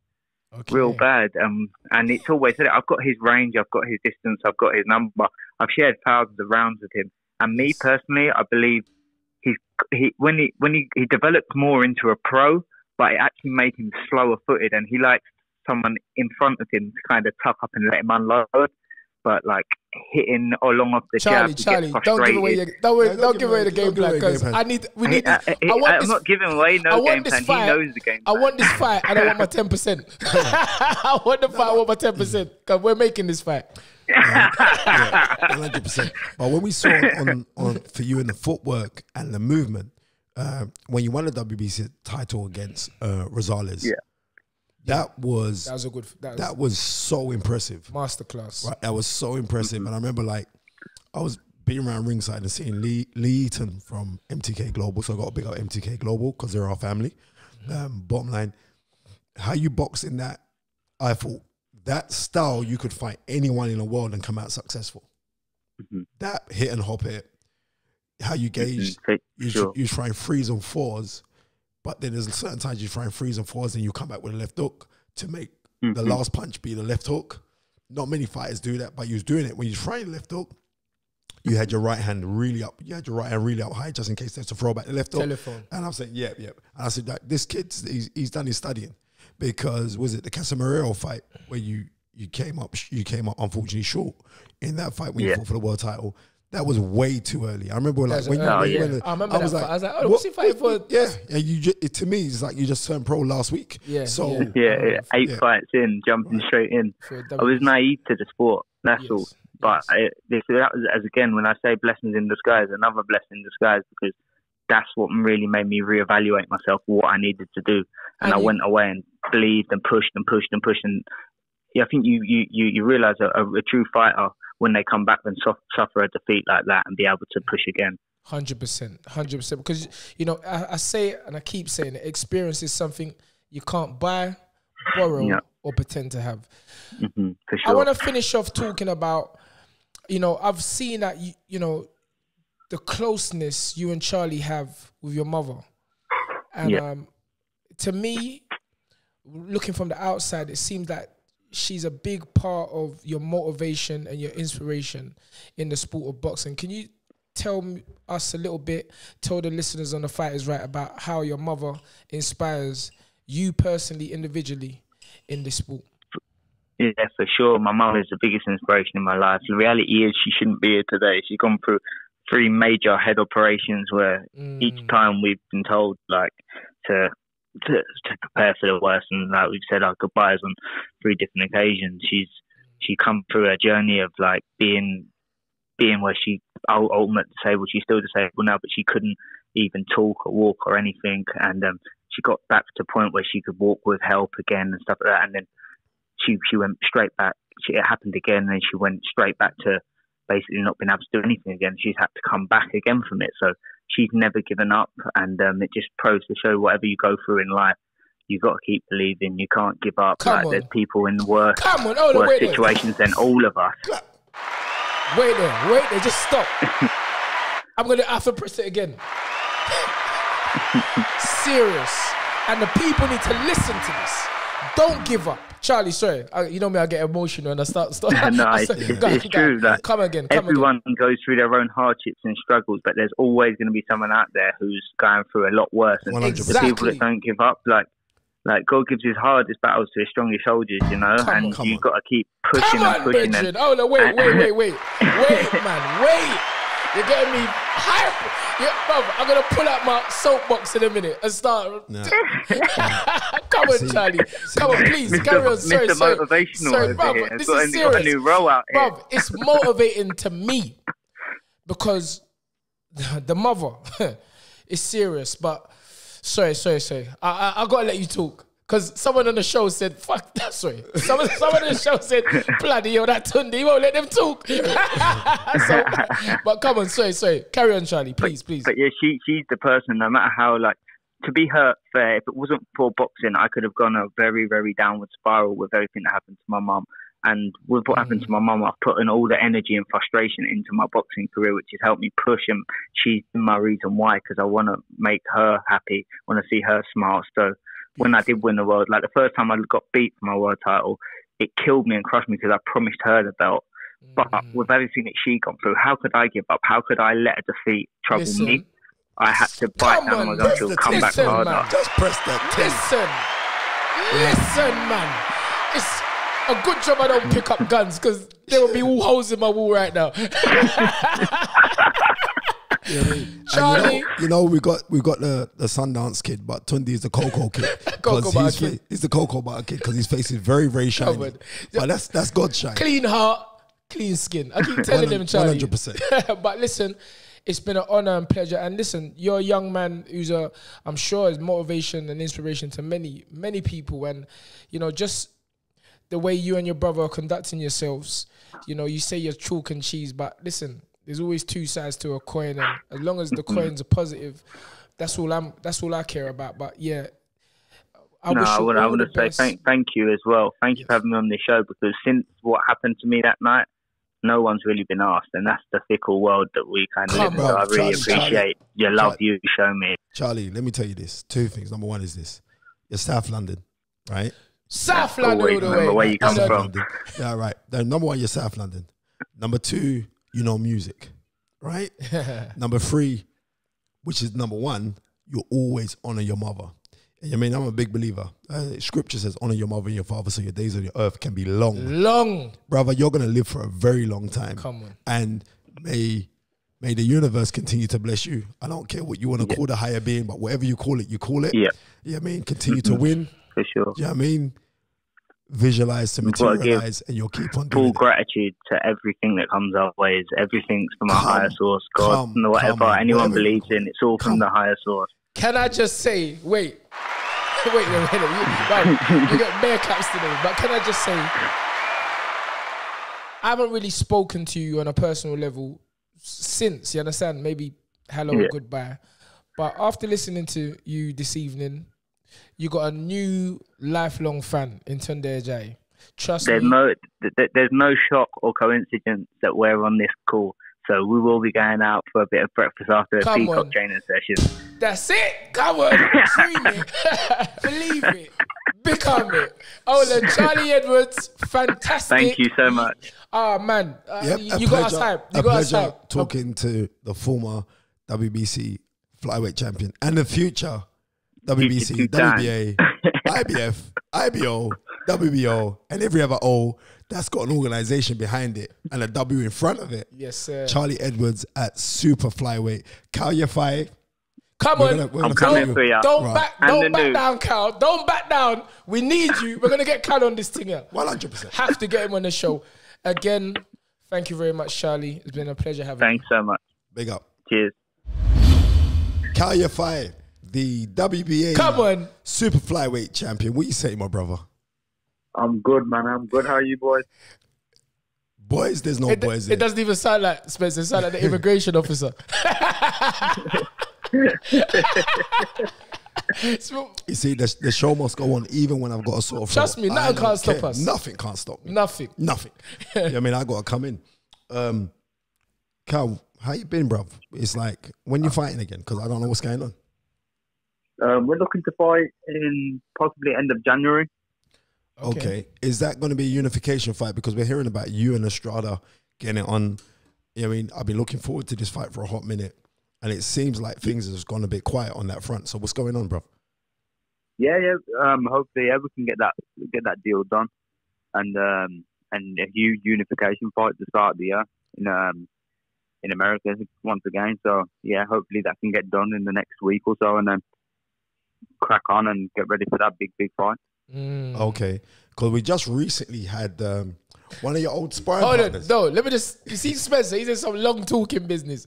Speaker 4: Real bad. And it's always said, I've got his range, I've got his distance, I've got his number. I've shared thousands of rounds with him. And me personally, I believe when he developed more into a pro, but it actually made him slower footed, and he likes someone in front of him to kind of tuck up and let him unload. But like hitting along off the
Speaker 1: Charlie, don't give away the game plan because I'm
Speaker 4: not giving away no game plan. He knows the game plan.
Speaker 1: I want this fight and I want my 10%. I want the fight. I want my 10% because we're making this fight.
Speaker 2: 100%. But when we saw on for you in the footwork and the movement, when you won the WBC title against Rosales, that was so impressive.
Speaker 1: Masterclass.
Speaker 2: Right, that was so impressive. And I remember I was being around ringside and seeing Lee Eaton from MTK Global. So I got a big up MTK Global because they're our family. Bottom line, how you box in that, I thought that style you could fight anyone in the world and come out successful. That hit and hop hit, how you gauge, you try and freeze on fours. But then there's certain times you try and freeze on fours and you come back with a left hook to make the last punch be the left hook. Not many fighters do that, but you was doing it. When you try the left hook, you had your right hand really up. You had your right hand really up high just in case there's to throw back the left hook. And I'm saying, yeah. And I said, this kid's, he's done his studying. Because, was it the Casemiro fight where you came up unfortunately short in that fight when you fought for the world title? That was way too early. I remember I was like,
Speaker 1: what's he fighting for?
Speaker 2: Yeah, and to me, it's like you just turned pro last week.
Speaker 4: Eight fights in, jumping straight in. I was naive to the sport. That's all. But that was, as again, when I say blessings in disguise, another blessing in disguise, because that's what really made me reevaluate myself, what I needed to do, and I went away and believed and pushed. And I think you realise a true fighter, when they come back and suffer a defeat like that and be able to push again.
Speaker 1: 100%. Because, I say it and I keep saying it, experience is something you can't buy, borrow, or pretend to have.
Speaker 4: For sure.
Speaker 1: I want to finish off talking about, I've seen that, the closeness you and Charlie have with your mother. And to me, looking from the outside, it seems that she's a big part of your motivation and your inspiration in the sport of boxing. Can you tell us a little bit, tell the listeners on The Fight Is Right about how your mother inspires you personally, individually in this sport?
Speaker 4: Yeah, for sure. My mum is the biggest inspiration in my life. The reality is she shouldn't be here today. She's gone through 3 major head operations where each time we've been told to prepare for the worst, and like we've said our goodbyes on 3 different occasions. She come through a journey of being where she ultimately disabled. She's still disabled now, but she couldn't even talk or walk or anything. And she got back to the point where she could walk with help again and stuff like that. And then she went straight back. It happened again, and she went straight back to basically not being able to do anything again. She's had to come back again from it. So she's never given up, and it just proves to show whatever you go through in life, you've got to keep believing. You can't give up. There's people in worse situations than all of us.
Speaker 1: Wait there, just stop. I'm gonna have to press it again. Serious. And the people need to listen to this. Don't give up. Charlie, sorry. You know me, I get emotional and I start.
Speaker 4: No, it's true. Like,
Speaker 1: come again.
Speaker 4: Everyone goes through their own hardships and struggles, but there's always going to be someone out there who's going through a lot worse. And the people that don't give up, like God gives his hardest battles to his strongest soldiers, you know, and you've got to keep pushing and pushing.
Speaker 1: Oh, no, wait, man, wait. You're getting me hype. Yeah, brother, I'm going to pull out my soapbox in a minute and start. No. Come on, Charlie. Come on, please. Carry on. Sorry, brother. This is serious. A new role out here. Brother, it's motivating to me because the mother is serious. But sorry. I got to let you talk. Because someone on the show said, fuck that, sorry. Someone on the show said, bloody hell, that Tunde, he won't let them talk. But come on, sorry. Carry on, Charlie, please.
Speaker 4: But yeah, she's the person, no matter how, like, to be her fair, if it wasn't for boxing, I could have gone a very, very downward spiral with everything that happened to my mum. And with what happened to my mum, I've put in all the energy and frustration into my boxing career, which has helped me push, and she's my reason why, because I want to make her happy, want to see her smile. So when I did win the world, like the first time I got beat for my world title, it killed me and crushed me because I promised her the belt. But with everything that she gone through, how could I give up? How could I let a defeat trouble me? I had to bite down on my gun to come back harder.
Speaker 2: Man. Just press that.
Speaker 1: Listen, man. It's a good job I don't pick up guns because there will be all holes in my wall right now. Charlie,
Speaker 2: you know we got the Sundance kid, but Tunde is the Cocoa kid. He's the Cocoa Butter kid because his face is very, very shiny. But that's God's shine.
Speaker 1: Clean heart, clean skin. I keep telling them, Charlie.
Speaker 2: 100%.
Speaker 1: But listen, it's been an honor and pleasure. And listen, you're a young man who's I'm sure is motivation and inspiration to many, many people. And you know, just the way you and your brother are conducting yourselves. You know, you say you're chalk and cheese, but listen. There's always two sides to a coin, and as long as the coins are positive, that's all I care about. But yeah, I want
Speaker 4: to say thank you as well. Thank you for having me on this show, because since what happened to me that night, no one's really been asked, and that's the fickle world that we kind of live in. So I really appreciate your love you show me.
Speaker 2: Charlie, let me tell you this. Two things. Number one is this: you're South London, right?
Speaker 1: South London, all the way.
Speaker 4: Remember where you come from.
Speaker 2: Yeah, right. Number one, you're South London. Number two, you know music, right? Number three, which is number one, you always honor your mother. And I mean, I'm a big believer. Scripture says, honor your mother and your father so your days on your earth can be long.
Speaker 1: Long.
Speaker 2: Brother, you're going to live for a very long time.
Speaker 1: Come on.
Speaker 2: And may the universe continue to bless you. I don't care what you want to call the higher being, but whatever you call it, you call it.
Speaker 4: Yeah.
Speaker 2: You know what I mean? Continue to win.
Speaker 4: For sure.
Speaker 2: You know what I mean? Visualize to materialize, and you'll keep on doing
Speaker 4: full gratitude to everything that comes our ways. Everything's from a higher source, God, whatever anyone believes in, it's all from the higher source.
Speaker 1: Can I just say, wait, you got bare caps today, but can I just say, I haven't really spoken to you on a personal level since, you understand? Maybe hello or goodbye. But after listening to you this evening, you got a new lifelong fan in Tunde Ajayi. Trust me.
Speaker 4: There's no shock or coincidence that we're on this call. So we will be going out for a bit of breakfast after a peacock training session.
Speaker 1: That's it. Come on. Dream it. Believe it. Become it. Oh, Charlie Edwards, fantastic.
Speaker 4: Thank you so much.
Speaker 1: Oh, man. You got us hype. You got us hype.
Speaker 2: Talking to the former WBC flyweight champion and the future WBC, WBA, IBF, IBO, WBO, and every other O that's got an organization behind it and a W in front of it.
Speaker 1: Yes, sir.
Speaker 2: Charlie Edwards at super flyweight. Kal Yafai.
Speaker 1: Come on.
Speaker 4: I'm coming for you.
Speaker 1: Don't back down, Kal. Don't back down. We need you. We're going to get Kal on this thing here.
Speaker 2: 100%.
Speaker 1: Have to get him on the show. Again, thank you very much, Charlie. It's been a pleasure having you.
Speaker 4: Thanks so much.
Speaker 2: Big up.
Speaker 4: Cheers.
Speaker 2: Kal Yafai, the WBA super flyweight champion. What you say, my brother?
Speaker 5: I'm good, man. I'm good. How are you, boys?
Speaker 2: Boys, there's no boys.
Speaker 1: It doesn't even sound like Spencer. It sounds like the immigration officer.
Speaker 2: You see, the show must go on even when I've got a sore throat.
Speaker 1: Trust me, nothing can't stop us.
Speaker 2: Nothing can't stop me.
Speaker 1: Nothing.
Speaker 2: Yeah, I mean, I got to come in. Kal, how you been, bruv? It's like, when you fighting again? Because I don't know what's going on.
Speaker 4: We're looking to fight in possibly end of January.
Speaker 2: Okay. Is that going to be a unification fight? Because we're hearing about you and Estrada getting it on. I mean, I've been looking forward to this fight for a hot minute. And it seems like things have gone a bit quiet on that front. So what's going on, bruv?
Speaker 4: Yeah. Hopefully, we can get that deal done, and a huge unification fight to start the year in America once again. So yeah, hopefully that can get done in the next week or so, and then crack on and get ready for that big fight.
Speaker 2: Okay, because we just recently had one of your old sparring partners.
Speaker 1: No, let me just, you see Spencer, he's in some long talking business.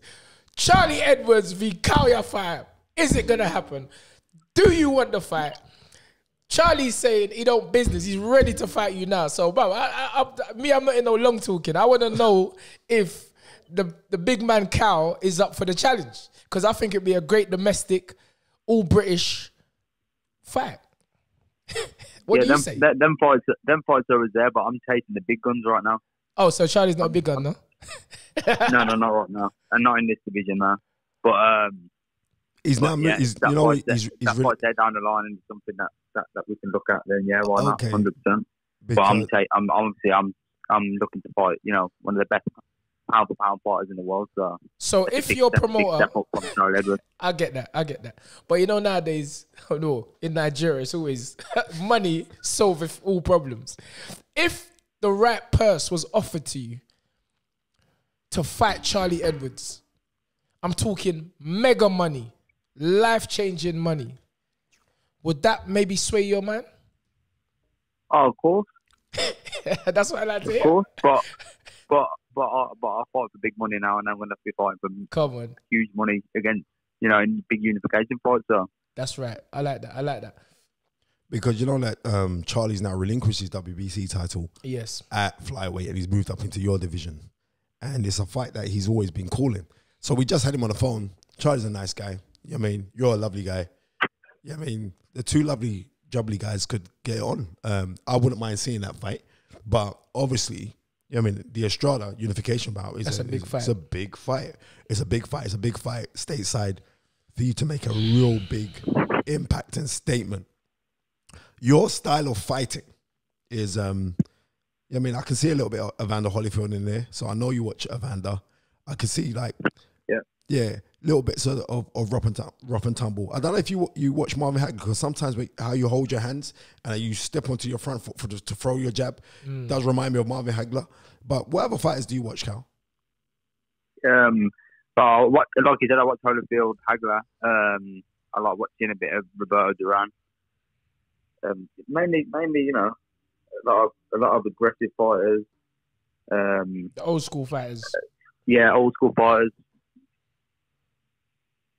Speaker 1: Charlie Edwards v Kal Yafai. Is it gonna happen? Do you want the fight? Charlie's saying he don't business. He's ready to fight you now. So, bro, I'm not in no long talking. I want to know if the big man Kal is up for the challenge, because I think it'd be a great domestic, all British fight. What do you say?
Speaker 4: Them fights are always there, but I'm chasing the big guns right now.
Speaker 1: Oh, so Charlie's not a big gun, no?
Speaker 4: No, not right now, and not in this division now. But
Speaker 2: he's not.
Speaker 4: Yeah,
Speaker 2: he's
Speaker 4: that
Speaker 2: really,
Speaker 4: fight's there down the line, and something that we can look at. Then yeah, why not? 100%. But I'm looking to fight. You know, one of the best pound for pound fighters in the world. So
Speaker 1: if your promoter, I get that. But you know, nowadays, in Nigeria, it's always money solves all problems. If the right purse was offered to you to fight Charlie Edwards, I'm talking mega money, life-changing money, would that maybe sway your mind?
Speaker 4: Oh, of course.
Speaker 1: That's what I like to hear.
Speaker 4: Of course, but I fight for big money now, and I'm going to be fighting for huge money against, in big unification fights. So
Speaker 1: that's right. I like that.
Speaker 2: Because you know that Charlie's now relinquished his WBC title.
Speaker 1: Yes. At
Speaker 2: flyweight, and he's moved up into your division, and it's a fight that he's always been calling. So we just had him on the phone. Charlie's a nice guy. I mean, you're a lovely guy. I mean, the two lovely, jubbly guys could get it on. I wouldn't mind seeing that fight, but obviously, I mean, the Estrada unification bout is a big fight. It's a big fight. It's a big fight stateside for you to make a real big impact and statement. Your style of fighting is, I mean, I can see a little bit of Evander Holyfield in there. So I know you watch Evander. I can see little bits of rough and tumble. I don't know if you watch Marvin Hagler, because sometimes how you hold your hands and you step onto your front foot to throw your jab does remind me of Marvin Hagler. But what other fighters do you watch, Kal?
Speaker 4: Like you said, I watch Holyfield, Hagler. I like watching a bit of Roberto Duran. Mainly, a lot of aggressive fighters.
Speaker 1: The old school fighters.
Speaker 4: Yeah, old school fighters.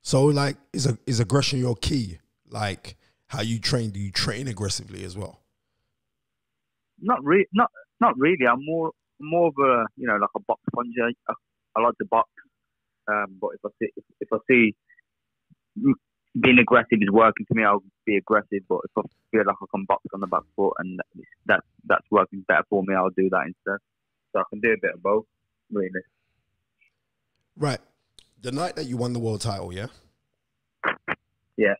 Speaker 2: So, like, is aggression your key? Like, how you train? Do you train aggressively as well?
Speaker 4: Not really. I'm more of a like a box puncher. I like to box. But if I see being aggressive is working for me, I'll be aggressive. But if I feel like I can box on the back foot and that's working better for me, I'll do that instead. So I can do a bit of both, really.
Speaker 2: Right. The night that you won the world title, yeah?
Speaker 4: Yeah.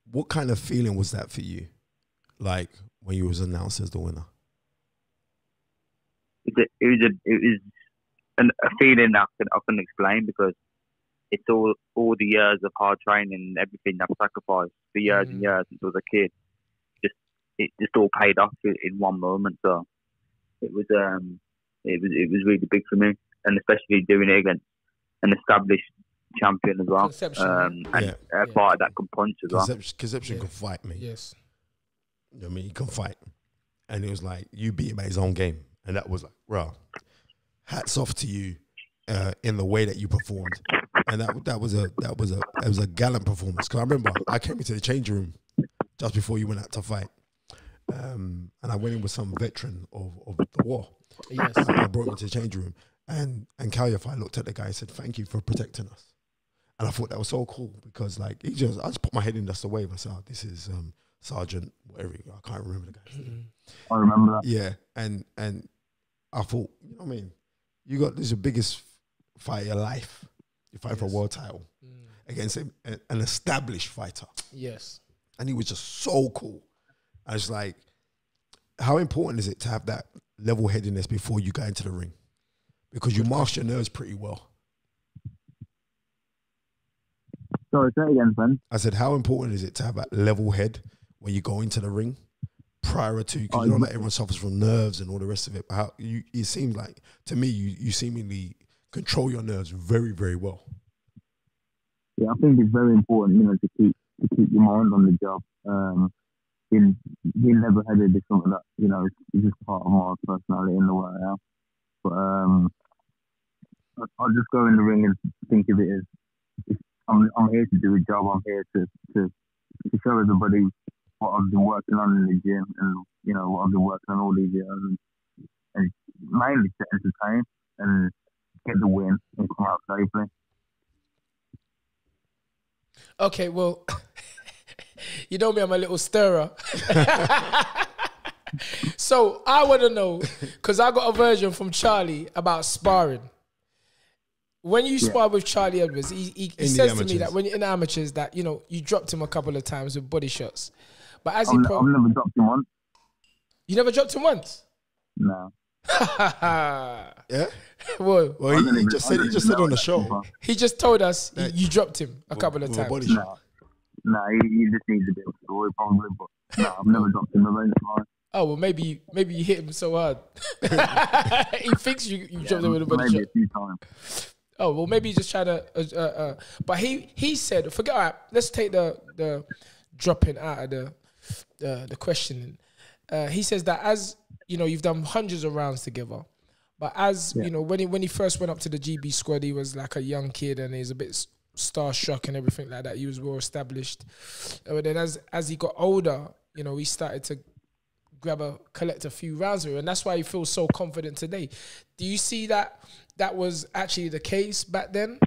Speaker 2: What kind of feeling was that for you? Like, when you was announced as the winner?
Speaker 4: It was a feeling I couldn't explain, because it's all the years of hard training and everything I've sacrificed for years and years since I was a kid. It just all paid off in one moment. So it was really big for me, and especially doing it against an established champion as well, and a fighter that can punch as well.
Speaker 2: Conception can fight, me.
Speaker 1: Yes.
Speaker 2: I mean, he can fight, and it was like you beat him at his own game, and that was like, bro, hats off to you in the way that you performed, and that was a gallant performance. Because I remember I came into the change room just before you went out to fight, and I went in with some veteran of the war.
Speaker 1: Yes.
Speaker 2: I brought him into the change room. And Kal Yafai looked at the guy and said, "Thank you for protecting us." And I thought that was so cool, because like I just put my head in just a wave. I said, "Oh, this is Sergeant whatever. I can't remember the guy's name."
Speaker 4: I remember that.
Speaker 2: Yeah, and I thought, you know what I mean, you got this is the biggest fight of your life. You're fighting for a world title against an established fighter.
Speaker 1: Yes.
Speaker 2: And he was just so cool. I was like, how important is it to have that level-headedness before you go into the ring? Because you master your nerves pretty well.
Speaker 5: Sorry, say it again, friend.
Speaker 2: I said, how important is it to have that level head when you go into the ring prior to, because you know that everyone suffers from nerves and all the rest of it. But how it seems like, to me, you seemingly control your nerves very, very well.
Speaker 5: Yeah, I think it's very important, to keep your mind on the job. Being level-headed is something that, it's just part of my personality in the way I am. But I'll just go in the ring and think of it as I'm here to do a job. I'm here to show everybody what I've been working on in the gym and, what I've been working on all these years. And mainly to entertain and get the win and come out safely.
Speaker 1: Okay, well, you know me, I'm a little stirrer. So I want to know, because I got a version from Charlie about sparring. When you spar with Charlie Edwards, he says to me that when you're in amateurs that, you dropped him a couple of times with body shots. But as
Speaker 5: I've never dropped him once.
Speaker 1: You never dropped him once?
Speaker 5: No.
Speaker 2: Yeah?
Speaker 1: Well,
Speaker 2: he just said on the show.
Speaker 1: He just told us you dropped him a couple of times.
Speaker 5: No, he just needs a bit of story probably, but no, I've never dropped him ever.
Speaker 1: Oh, well, maybe you hit him so hard. He thinks you dropped him with a body shot.
Speaker 5: Maybe a few times.
Speaker 1: Oh, well, maybe he's just trying to... but he said, forget, all right, let's take the dropping out of the questioning. He says that as, you've done hundreds of rounds together, but as, when he first went up to the GB squad, he was like a young kid and he's a bit starstruck and everything like that. He was well established. But then as he got older, he started to collect a few rounds with him, and that's why he feels so confident today. Do you see that was actually the case back then?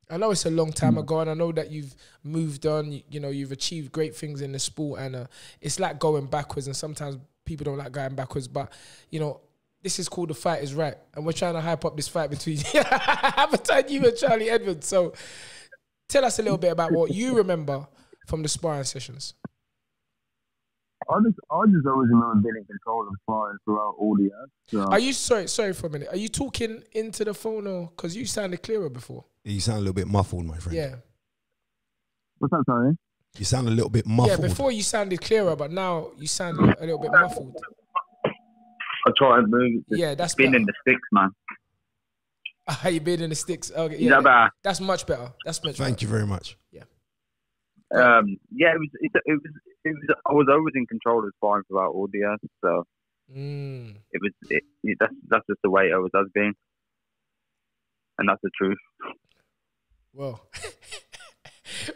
Speaker 1: I know it's a long time ago, and I know that you've moved on. You've achieved great things in the sport, and it's like going backwards. And sometimes people don't like going backwards, but this is called The Fight Is Right, and we're trying to hype up this fight between you and Charlie Edwards. So, tell us a little bit about what you remember from the sparring sessions.
Speaker 5: I just always remember being in control of sparring throughout all the years. So.
Speaker 1: Are you sorry for a minute? Are you talking into the phone, or because you sounded clearer before?
Speaker 2: You sound a little bit muffled, my friend.
Speaker 1: Yeah.
Speaker 5: What's that, sorry?
Speaker 2: You sound a little bit muffled.
Speaker 1: Yeah, before you sounded clearer, but now you sound a little bit muffled.
Speaker 4: I try and move.
Speaker 1: Yeah, that's
Speaker 4: been
Speaker 1: better.
Speaker 4: in the sticks, man.
Speaker 1: You been in the sticks? Okay, yeah, that's much better. That's much.
Speaker 2: Thank you very much.
Speaker 1: Yeah.
Speaker 4: Yeah, it was. I was always in control of sparring throughout all the years, so that's just the way it always has been, and that's the truth.
Speaker 1: Well,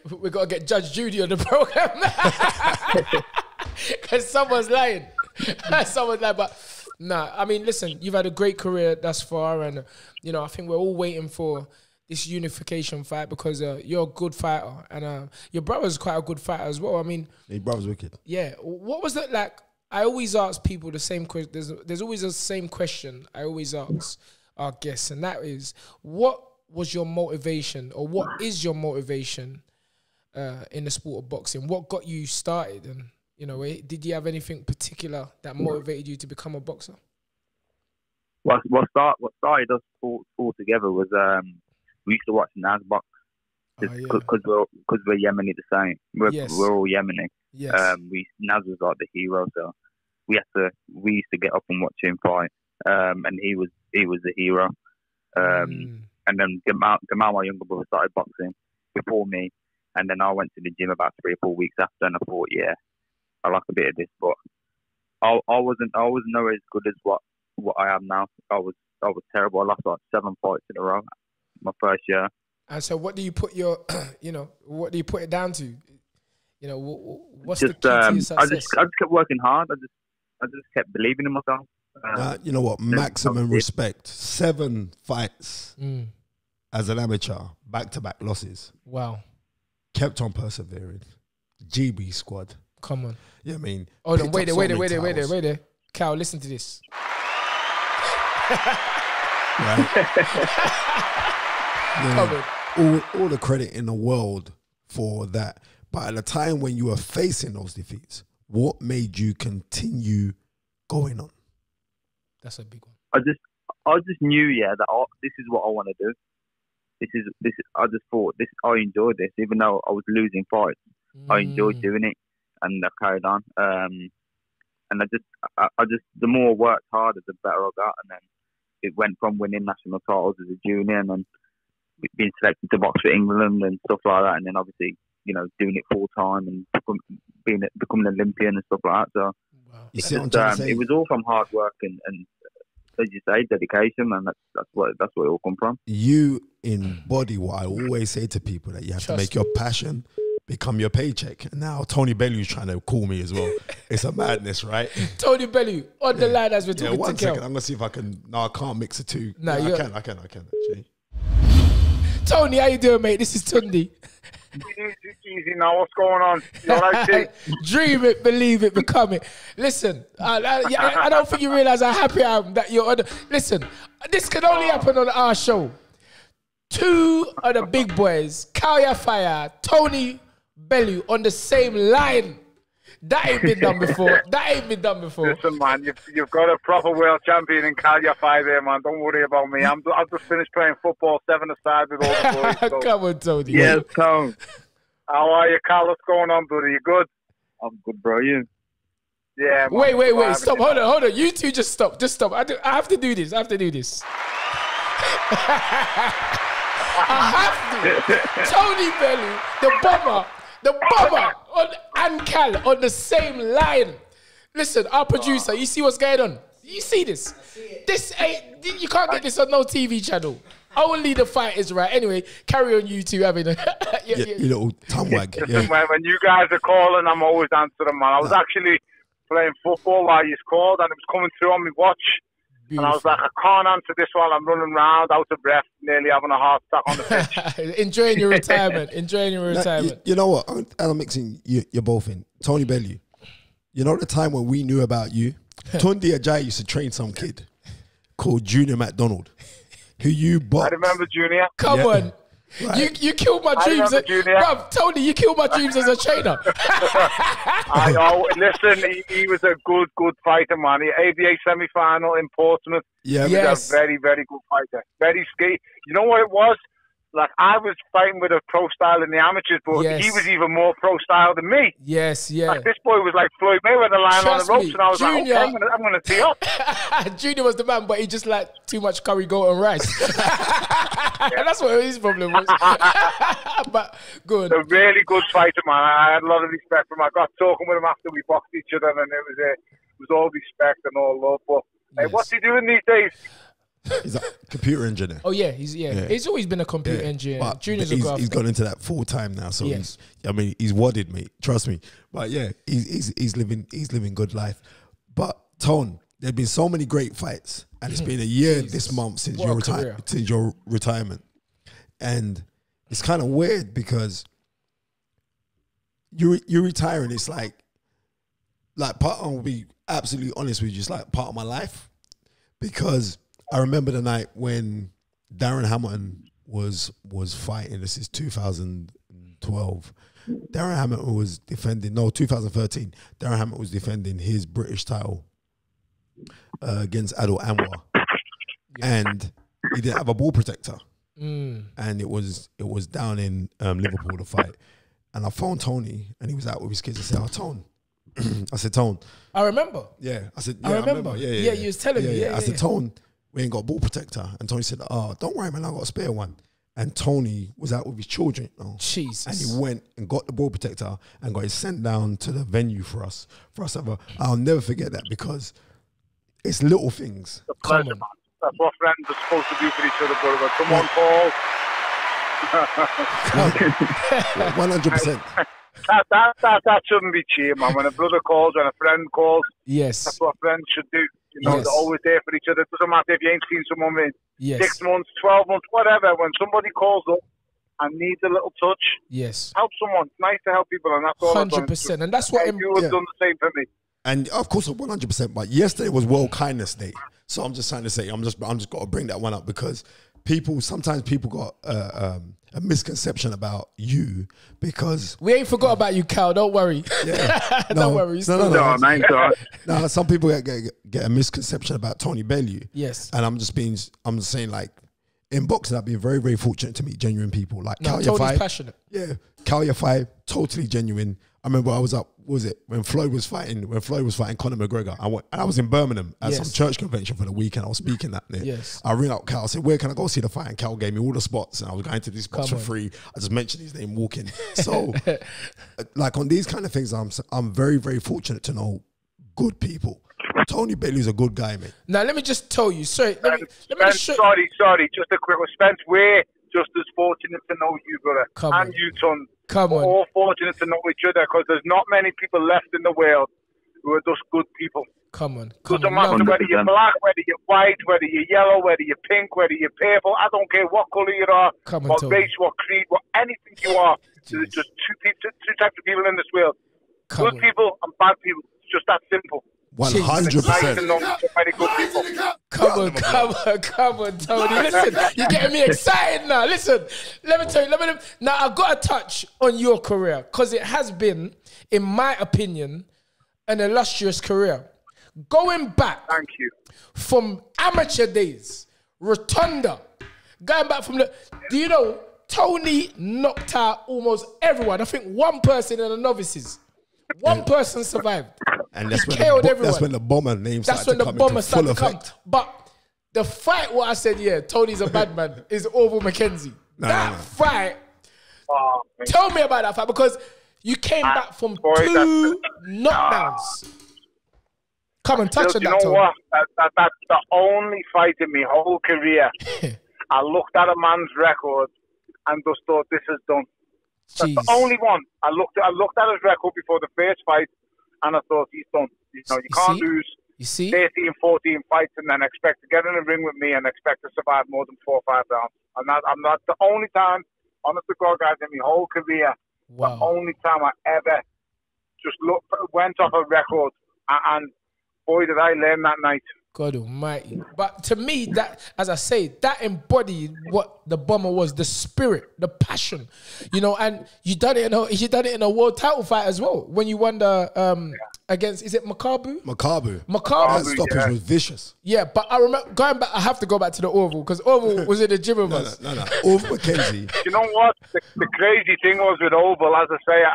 Speaker 1: we got to get Judge Judy on the program because someone's lying. But nah, I mean, listen, you've had a great career thus far, and I think we're all waiting for this unification fight because you're a good fighter, and your brother's quite a good fighter as well. I mean,
Speaker 2: your brother's wicked.
Speaker 1: Yeah. What was it like? I always ask people the same question. There's always the same question I always ask our guests, and that is, what was your motivation, or what is your motivation in the sport of boxing? What got you started, and did you have anything particular that motivated you to become a boxer?
Speaker 4: What started us all together was we used to watch Naz box because we're Yemeni the same. We're all Yemeni.
Speaker 1: Yes.
Speaker 4: Naz was like the hero, so we used to get up and watch him fight, and he was the hero. And then Gamal, my younger brother, started boxing before me, and then I went to the gym about 3 or 4 weeks after, and I thought, yeah, I like a bit of this, but I wasn't nowhere as good as what I am now. I was terrible. I lost like 7 fights in a row my first year. And
Speaker 1: so, what do you put your, what do you put it down to? What's
Speaker 4: just,
Speaker 1: the key to your success?
Speaker 4: I just kept working hard. I just kept believing in myself.
Speaker 2: You know what? Maximum respect. 7 fights as an amateur, back-to-back losses.
Speaker 1: Wow.
Speaker 2: Kept on persevering. GB squad.
Speaker 1: Come on.
Speaker 2: Yeah, I mean.
Speaker 1: Hold on, wait there. Kal, listen to this.
Speaker 2: Right? All the credit in the world for that. But at the time when you were facing those defeats, what made you continue going on?
Speaker 1: That's a big one.
Speaker 4: I just knew, that this is what I want to do. This. I just thought this. I enjoyed this, even though I was losing fights. I enjoyed doing it, and I carried on. And I just, the more I worked harder, the better I got. And then it went from winning national titles as a junior, and then being selected to box for England and stuff like that. And then obviously, doing it full time and becoming an Olympian and stuff like that. So
Speaker 2: you see what I'm trying to say?
Speaker 4: It was all from hard work and as you say, dedication, man. That's where it all come from.
Speaker 2: You embody what I always say to people, that you have to make your passion become your paycheck. And now Tony Bellew's trying to call me as well. It's a madness, right?
Speaker 1: Tony Bellew on the line as we're talking to
Speaker 2: one second.
Speaker 1: Kel.
Speaker 2: I'm gonna see if I can. No, I can't mix the two.
Speaker 1: No,
Speaker 2: I can actually.
Speaker 1: Tony, how you doing, mate? This is Tundi.
Speaker 3: Easy now. What's going on? You all right,
Speaker 1: Dream it, believe it, become it. Listen, I don't think you realize how happy I am that you're on. Listen, this can only happen on our show. Two of the big boys, Kal Yafai, Tony Bellew, on the same line. That ain't been done before.
Speaker 3: Listen, man, you've got a proper world champion in Kal Yafai there, man. Don't worry about me. I've just finished playing football 7-a-side with all the boys. So.
Speaker 1: Come on, Tony.
Speaker 4: Yes, Tom.
Speaker 3: How are you, Kal? What's going on, buddy? You good?
Speaker 4: I'm good, bro. You?
Speaker 3: Yeah.
Speaker 1: Man, wait. Stop. Hold on. You two just stop. I have to do this. I have to. Tony Bellew, the bomber, and Kal on the same line. Listen, our producer, you see what's going on? You see this? This ain't. You can't get this on no TV channel. Only the fight is right. Anyway, carry on, you two having a
Speaker 2: you little tumwag.
Speaker 3: Listen, when you guys are calling, I'm always answering, man. I was actually playing football while you called, and it was coming through on my watch. Beautiful. And I was like, I can't answer this while I'm running around, out of breath, nearly having a heart attack on the pitch.
Speaker 1: Enjoying your retirement.
Speaker 2: You know what? I'm mixing you're both in. Tony Bellew, you know the time when we knew about you? Tundi Ajayi used to train some kid called Junior McDonald, who you boxed.
Speaker 3: I remember Junior.
Speaker 1: Come on. Right. You killed my dreams. Bruv, Tony, you killed my dreams as a trainer.
Speaker 3: I know. Listen, he was a good fighter, man. ABA semi-final in Portsmouth.
Speaker 2: Yeah,
Speaker 3: he was a very, very good fighter. Very skate. You know what it was? Like, I was fighting with a pro style in the amateurs, but he was even more pro style than me.
Speaker 1: Yes.
Speaker 3: Like, this boy was like Floyd Mayweather lying on the ropes, and I was
Speaker 1: Junior,
Speaker 3: like, okay, I'm going to tee up.
Speaker 1: Junior was the man, but he just liked too much curry goat and rice. That's what his problem was. But good.
Speaker 3: A really good fighter, man. I had a lot of respect for him. I got talking with him after we boxed each other, and it was all respect and all love. But hey, what's he doing these days?
Speaker 2: He's a computer engineer.
Speaker 1: Oh yeah, he's always been a computer engineer.
Speaker 2: But
Speaker 1: Junior's
Speaker 2: he's gone into that full time now. So he's wadded, mate. Trust me. But yeah, he's living good life. But Tone, there've been so many great fights, and it's been a year this month since your retirement, and it's kind of weird because you're retiring. It's like I'll be absolutely honest with you, it's like part of my life, because I remember the night when Darren Hamilton was fighting. This is 2012. Darren Hamilton was defending, 2013. Darren Hamilton was defending his British title against Adil Anwar. And he didn't have a ball protector. And it was down in Liverpool, the fight. And I phoned Tony, and he was out with his kids. I said, Tone. I said, Tone.
Speaker 1: I remember.
Speaker 2: Yeah. I said,
Speaker 1: I remember. Yeah, you was telling me.
Speaker 2: I said, Tone, we ain't got a ball protector. And Tony said, don't worry, man, I got a spare one. And Tony was out with his children.
Speaker 1: Jesus.
Speaker 2: And he went and got the ball protector and got it sent down to the venue for us to have I'll never forget that, because it's little things.
Speaker 3: It's a pleasure, man. That's what friends are supposed to do for each other, brother. Come on, Paul.
Speaker 2: 100%.
Speaker 3: That shouldn't be cheap, man. When a brother calls, when a friend calls, that's what friends should do. They're always there for each other. It doesn't matter if you ain't seen someone in 6 months, 12 months, whatever. When somebody calls up and needs a little touch, help someone. It's nice to help people, and that's all
Speaker 1: 100%. And that's what
Speaker 3: you have done the same for me.
Speaker 2: And of course, 100%. But yesterday was World Kindness Day. So I'm just trying to say, I'm just got to bring that one up because sometimes people got a misconception about you because
Speaker 1: we ain't forgot about you, Kal. Don't worry.
Speaker 2: Yeah,
Speaker 1: Don't worry.
Speaker 2: No,
Speaker 4: man.
Speaker 2: No, some people get a misconception about Tony Bellew.
Speaker 1: Yes,
Speaker 2: and I'm just saying, like, in boxing, I've been very, very fortunate to meet genuine people like Kal Yafai.
Speaker 1: Tony's passionate.
Speaker 2: Yeah, Kal Yafai, totally genuine. I remember I was up. What was it when Floyd was fighting? When Floyd was fighting Conor McGregor, I was in Birmingham at some church convention for the weekend. I was speaking that day.
Speaker 1: Yes.
Speaker 2: I ring out Kal. I said, "Where can I go see the fight?" And Kal gave me all the spots, and I was going to these spots for free. I just mentioned his name walking. So, like on these kind of things, I'm very, very fortunate to know good people. Tony Bellew's a good guy, mate.
Speaker 1: Now let me just tell you. Sorry, let me just show.
Speaker 6: Sorry. Just a quick one. Spence, we're just as fortunate to know you, brother, and you, son. We're all fortunate to know each other because there's not many people left in the world who are just good people. Doesn't matter whether you're black, whether you're white, whether you're yellow, whether you're pink, whether you're purple. I don't care what colour you are, what race, what creed, what anything you are. There's just two types of people in this world: good people and bad people. It's just that simple.
Speaker 2: 100%.
Speaker 1: Come on, Tony. Listen, you're getting me excited now. Listen, let me tell you. Now, I've got to touch on your career because it has been, in my opinion, an illustrious career. Going back,
Speaker 6: thank you,
Speaker 1: from amateur days, Rotunda, going back from the, do you know, Tony knocked out almost everyone. I think one person in the novices. One person survived.
Speaker 2: And that's when the Bomber name started to come into full effect.
Speaker 1: But the fight, what I said, Tony's a bad man, is Orville McKenzie. That fight, tell me about that fight because you came back from 2 knockdowns. Come and touch on that, Tony.
Speaker 6: You know what? That's the only fight in my whole career. I looked at a man's record and just thought, this is done. That's the only one. I looked at his record before the first fight, and I thought, he's done. You can't lose 13, 14 fights and then expect to get in a ring with me and expect to survive more than 4 or 5 rounds. And I'm not the only time, honest to God, guys, in my whole career, the only time I ever just went off a record, and boy, did I learn that night.
Speaker 1: God almighty. But to me, that, as I say, that embodied what the Bomber was, the spirit, the passion, and you done it in a world title fight as well. When you won the, against, is it Makabu?
Speaker 2: Makabu.
Speaker 1: That
Speaker 2: stoppage was vicious.
Speaker 1: Yeah, but I remember, going back, I have to go back to the Oval, because Oval was in the gym with us.
Speaker 2: No. Orville McKenzie.
Speaker 6: You know what? The crazy thing was with Oval, as I say,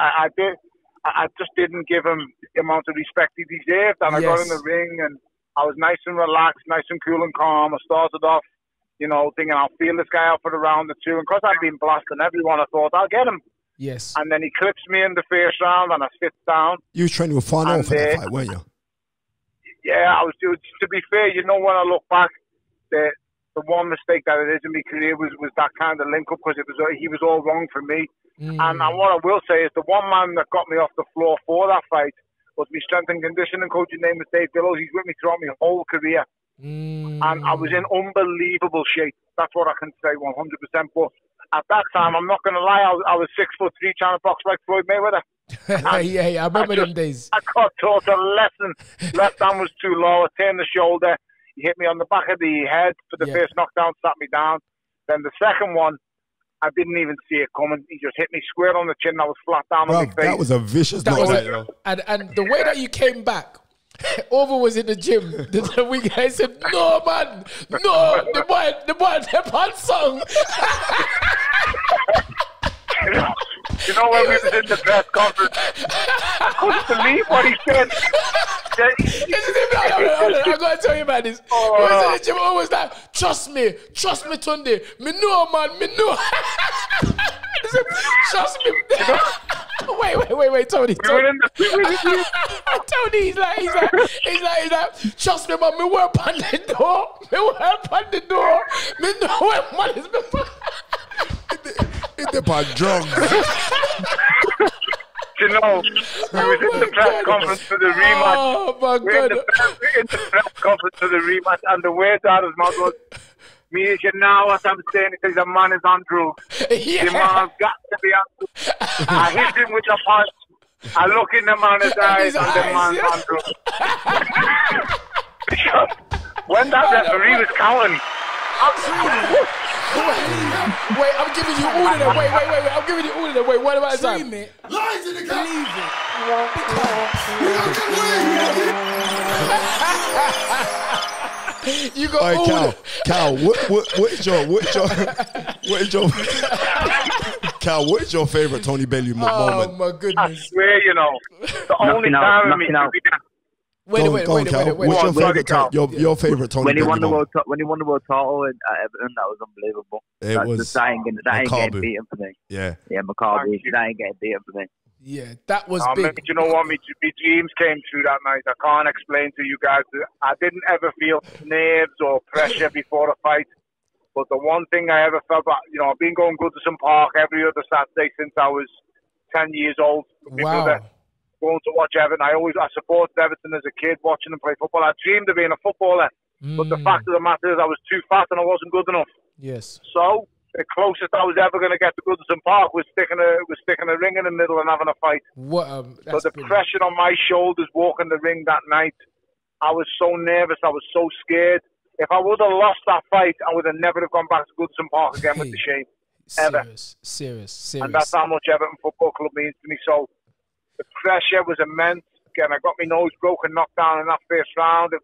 Speaker 6: I just didn't give him the amount of respect he deserved. And I got in the ring and I was nice and relaxed, nice and cool and calm. I started off, thinking I'll feel this guy out for the round or two. And because I'd been blasting everyone, I thought, I'll get him.
Speaker 1: Yes.
Speaker 6: And then he clips me in the first round and I sit down.
Speaker 2: You was training with Farnell for that fight, weren't you?
Speaker 6: Yeah, I was. To be fair, when I look back, the one mistake that it is in my career was that kind of link-up because he was all wrong for me. And what I will say is the one man that got me off the floor for that fight was my strength and conditioning coach. His name was Dave Billows. He's with me throughout my whole career. And I was in unbelievable shape. That's what I can say 100%. But at that time, I'm not going to lie, I was 6'3", trying to box like Floyd Mayweather.
Speaker 1: Yeah, I remember them days.
Speaker 6: I got taught a lesson. Left hand was too low. I turned the shoulder. He hit me on the back of the head for the first knockdown, sat me down. Then the second one, I didn't even see it coming. He just hit me square on the chin. I was flat down on my face.
Speaker 2: That was a vicious knockdown.
Speaker 1: And the way that you came back, Over was in the gym. The week I said, no, man. No, the boy, the pants song.
Speaker 6: When we was in the press conference, I couldn't believe what he said.
Speaker 1: I gotta tell you about this. He was in the gym, always like, trust me, Tunde. Me know, man, me know. Trust me. Wait, Tony. Tony, he's like, trust me, man, me work on the door. Me know where man is before.
Speaker 2: It's about drugs.
Speaker 6: We was in the press conference for the rematch.
Speaker 1: Oh, my God.
Speaker 6: In the press conference for the rematch, and the words out of his mouth was, me is you know what I'm saying, because the man is on drugs. The man's got to be on drugs. I hit him with a punch. I look in the man's eyes, and the man's on drugs. When that referee was counting.
Speaker 1: Wait, I'm giving you all of them. Wait. I'm giving you all of them. Wait, what about the time?
Speaker 2: Lies in the cup.
Speaker 1: Believe it. You got
Speaker 2: All
Speaker 1: all
Speaker 2: right,
Speaker 1: of
Speaker 2: Cal, what is your favorite Tony Bellew
Speaker 1: Oh
Speaker 2: moment?
Speaker 1: my
Speaker 6: I
Speaker 1: goodness.
Speaker 6: swear, the only time in me.
Speaker 1: Wait.
Speaker 2: Cal, what's your favorite? Your favorite Tony
Speaker 4: when he
Speaker 2: Bellew
Speaker 4: won the
Speaker 2: moment?
Speaker 4: when he won the world title at Everton, that was unbelievable.
Speaker 2: It was
Speaker 4: that ain't getting beaten for me.
Speaker 2: Yeah,
Speaker 4: McCarthy, that ain't getting beaten for me.
Speaker 1: Yeah, that was
Speaker 6: Man,
Speaker 1: big.
Speaker 6: you know what? My dreams came true that night. I can't explain to you guys. I didn't ever feel nerves or pressure before a fight. But the one thing I ever felt, I've been going Goodison Park every other Saturday since I was 10 years old. With my brother, going to watch Everton. I supported Everton as a kid, watching them play football. I dreamed of being a footballer. But the fact of the matter is I was too fat and I wasn't good enough.
Speaker 1: Yes.
Speaker 6: So the closest I was ever going to get to Goodison Park was sticking a ring in the middle and having a fight. So the pressure on my shoulders walking the ring that night, I was so nervous. I was so scared. If I would have lost that fight, I would have never have gone back to Goodison Park again with the shame. Ever.
Speaker 1: Serious.
Speaker 6: And that's how much Everton Football Club means to me. So the pressure was immense. Again, I got my nose broken, knocked down in that first round. I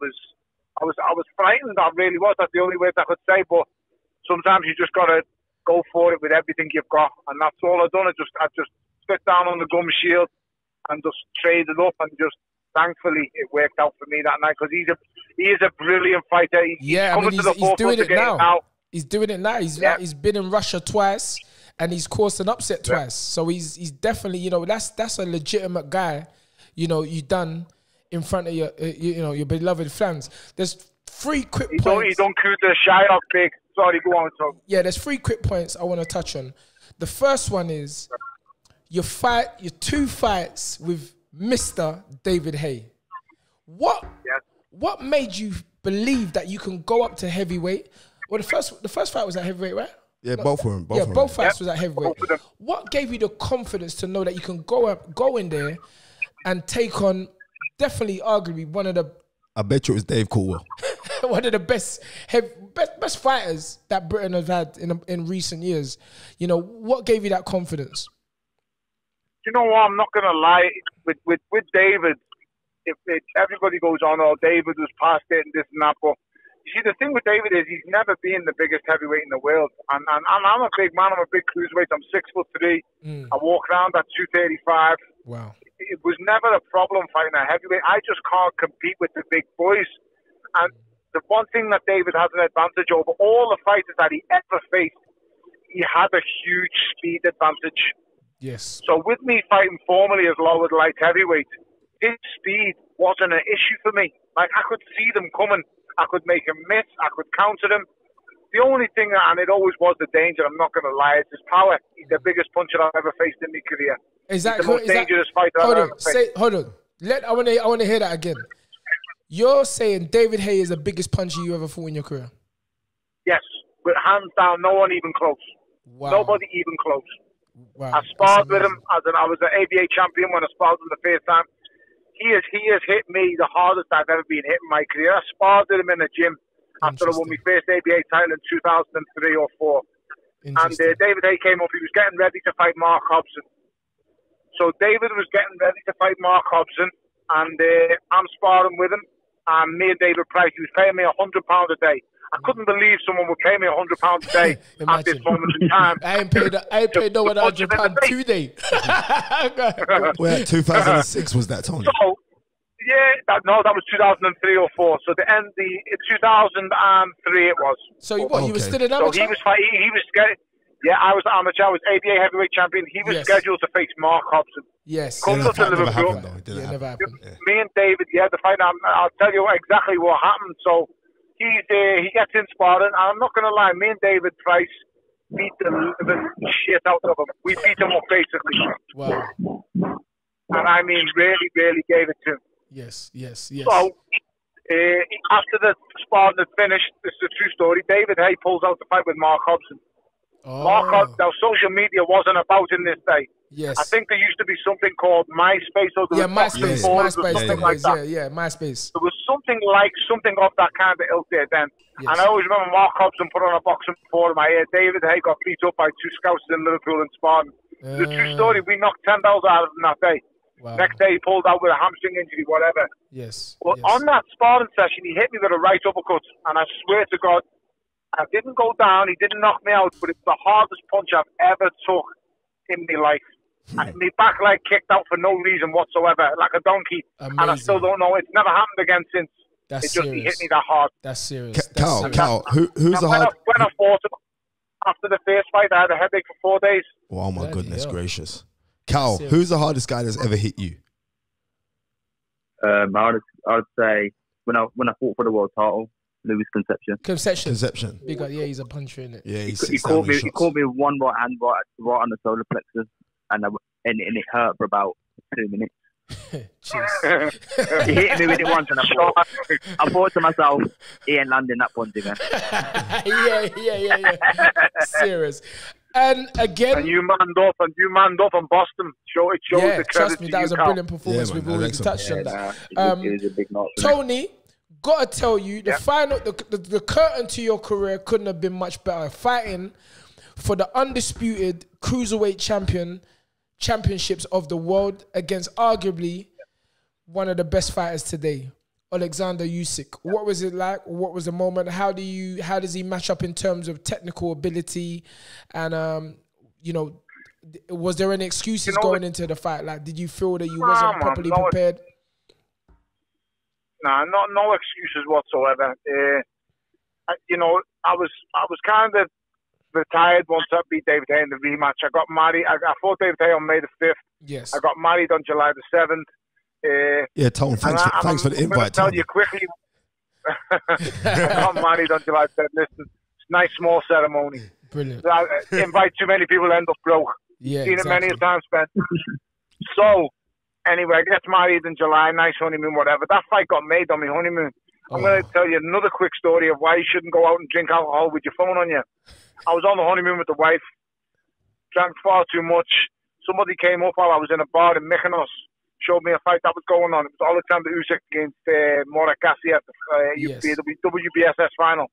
Speaker 6: was frightened. I really was. That's the only word I could say. But sometimes you just got to go for it with everything you've got. And that's all I've done. I just sit down on the gum shield and just traded up, and just thankfully it worked out for me that night, because he is a brilliant fighter. He's
Speaker 1: doing it now. He's doing it now. He's been in Russia twice, and he's caused an upset twice. So he's definitely, that's a legitimate guy. You done in front of your beloved fans. There's 3 quick points.
Speaker 6: He don't coup the shy off big. Sorry, go on. So.
Speaker 1: Yeah, there's 3 quick points I want to touch on. The first one is your 2 fights with Mr. David Haye. What made you believe that you can go up to heavyweight? Well, the first fight was at heavyweight, right?
Speaker 2: Yeah, both of them.
Speaker 1: Both fights was at heavyweight. What gave you the confidence to know that you can go in there and take on definitely, arguably, one of the...
Speaker 2: I bet you it was Dave Coolwell.
Speaker 1: One of the best fighters that Britain has had in recent years. What gave you that confidence?
Speaker 6: You know what? I'm not going to lie. With David, if everybody goes on, David was past it and this and that, but you see, the thing with David is he's never been the biggest heavyweight in the world. And I'm a big man. I'm a big cruiserweight. I'm 6'3". I walk around at 235.
Speaker 1: Wow.
Speaker 6: It was never a problem fighting a heavyweight. I just can't compete with the big boys. And the one thing that David has an advantage over all the fighters that he ever faced, he had a huge speed advantage.
Speaker 1: Yes.
Speaker 6: So with me fighting formally as low as light heavyweight, his speed wasn't an issue for me. Like, I could see them coming. I could make him miss. I could counter them. The only thing, and it always was the danger, I'm not going to lie, it's his power. He's the biggest puncher I've ever faced in my career.
Speaker 1: Is that
Speaker 6: the most dangerous fighter I've ever faced.
Speaker 1: Hold on. I want to hear that again. You're saying David Haye is the biggest puncher you ever fought in your career?
Speaker 6: Yes. With hands down, no one even close.
Speaker 1: Wow.
Speaker 6: Nobody even close.
Speaker 1: Wow.
Speaker 6: I sparred with him I was an ABA champion when I sparred with him the first time. He has hit me the hardest I've ever been hit in my career. I sparred with him in a gym after I won my first ABA title in 2003 or 4. And David Haye came up. He was getting ready to fight Mark Hobson. So David was getting ready to fight Mark Hobson, and I'm sparring with him. And me and David Price, he was paying me £100 a day. I couldn't believe someone would pay me £100 a day at this moment in time.
Speaker 1: I ain't paid no one £100 today.
Speaker 2: Well, 2006 was that, Tony?
Speaker 6: So, that was 2003 or 4. So the 2003 it was.
Speaker 1: So you were still an amateur?
Speaker 6: So he was fighting. He was scared. Yeah, I was amateur. I was ABA heavyweight champion. He was scheduled to face Mark Hobson.
Speaker 1: Yes.
Speaker 6: Comes up to Liverpool.
Speaker 1: Never happened.
Speaker 6: Me and David, the fight. I'll tell you exactly what happened. So he gets in sparring. And I'm not going to lie. Me and David Price beat the living shit out of him. We beat him up basically.
Speaker 1: Wow.
Speaker 6: And I mean, really, really gave it to him.
Speaker 1: Yes.
Speaker 6: So after the sparring had finished, this is a true story. David Haye pulls out the fight with Mark Hobson. Now, social media wasn't about in this day.
Speaker 1: Yes.
Speaker 6: I think there used to be something called MySpace, or there was
Speaker 1: MySpace.
Speaker 6: something like that.
Speaker 1: Yeah, MySpace.
Speaker 6: There was something of that kind of ilk there then.
Speaker 1: Yes.
Speaker 6: And I always remember Mark Hobson put on a boxing forum. I hear David Hay got beat up by 2 scouts in Liverpool and Spartan. The true story, we knocked 10 bells out of him that day.
Speaker 1: Wow.
Speaker 6: Next day he pulled out with a hamstring injury, whatever.
Speaker 1: Yes.
Speaker 6: But on that sparring session, he hit me with a right uppercut. And I swear to God, I didn't go down, he didn't knock me out, but it's the hardest punch I've ever took in my life. And my back leg kicked out for no reason whatsoever, like a donkey.
Speaker 1: Amazing.
Speaker 6: And I still don't know. It's never happened again since. He hit me that hard.
Speaker 1: That's serious.
Speaker 2: Cal, who's the hard...
Speaker 6: When I fought him, after the first fight, I had a headache for 4 days.
Speaker 2: Oh, my goodness gracious. Cal, who's the hardest guy that's ever hit you?
Speaker 4: I would say when I fought for the world title, Louis
Speaker 2: Conception.
Speaker 1: Big guy, yeah, he's a puncher, innit?
Speaker 2: Yeah,
Speaker 4: he caught me with one right hand right on the solar plexus, and it hurt for about 2 minutes. He hit me with it once, and I thought to myself, he ain't landing that punch again.
Speaker 1: yeah. Serious. And again,
Speaker 6: and you manned up in Boston. It showed the credit
Speaker 1: trust me,
Speaker 6: to
Speaker 1: that
Speaker 6: you,
Speaker 1: was a
Speaker 6: Cal.
Speaker 1: brilliant performance. We've already touched on that.
Speaker 4: It was a big notch.
Speaker 1: Tony, gotta tell you, the final, the curtain to your career couldn't have been much better. Fighting for the undisputed cruiserweight championships of the world against arguably one of the best fighters today, Oleksander Usyk. What was it like? What was the moment? How does he match up in terms of technical ability? And was there any excuses going into the fight? Like, did you feel that you wasn't properly prepared?
Speaker 6: Nah, no excuses whatsoever. I was kind of retired once I beat David Hay in the rematch. I got married. I fought David Hay on May the 5th.
Speaker 1: Yes.
Speaker 6: I got married on July the 7th.
Speaker 2: Tone, thanks for the invite.
Speaker 6: I'm tell you quickly. I got married on July 7th. Listen, it's a nice small ceremony.
Speaker 1: Brilliant.
Speaker 6: I invite too many people, end up broke.
Speaker 1: Yeah,
Speaker 6: seen it many a time spent. So, anyway, I get married in July, nice honeymoon, whatever. That fight got made on my honeymoon. I'm going to tell you another quick story of why you shouldn't go out and drink alcohol with your phone on you. I was on the honeymoon with the wife, drank far too much. Somebody came up while I was in a bar in Mykonos, showed me a fight that was going on. It was Oleksander Usyk against Murat Gassi at the WBSS final.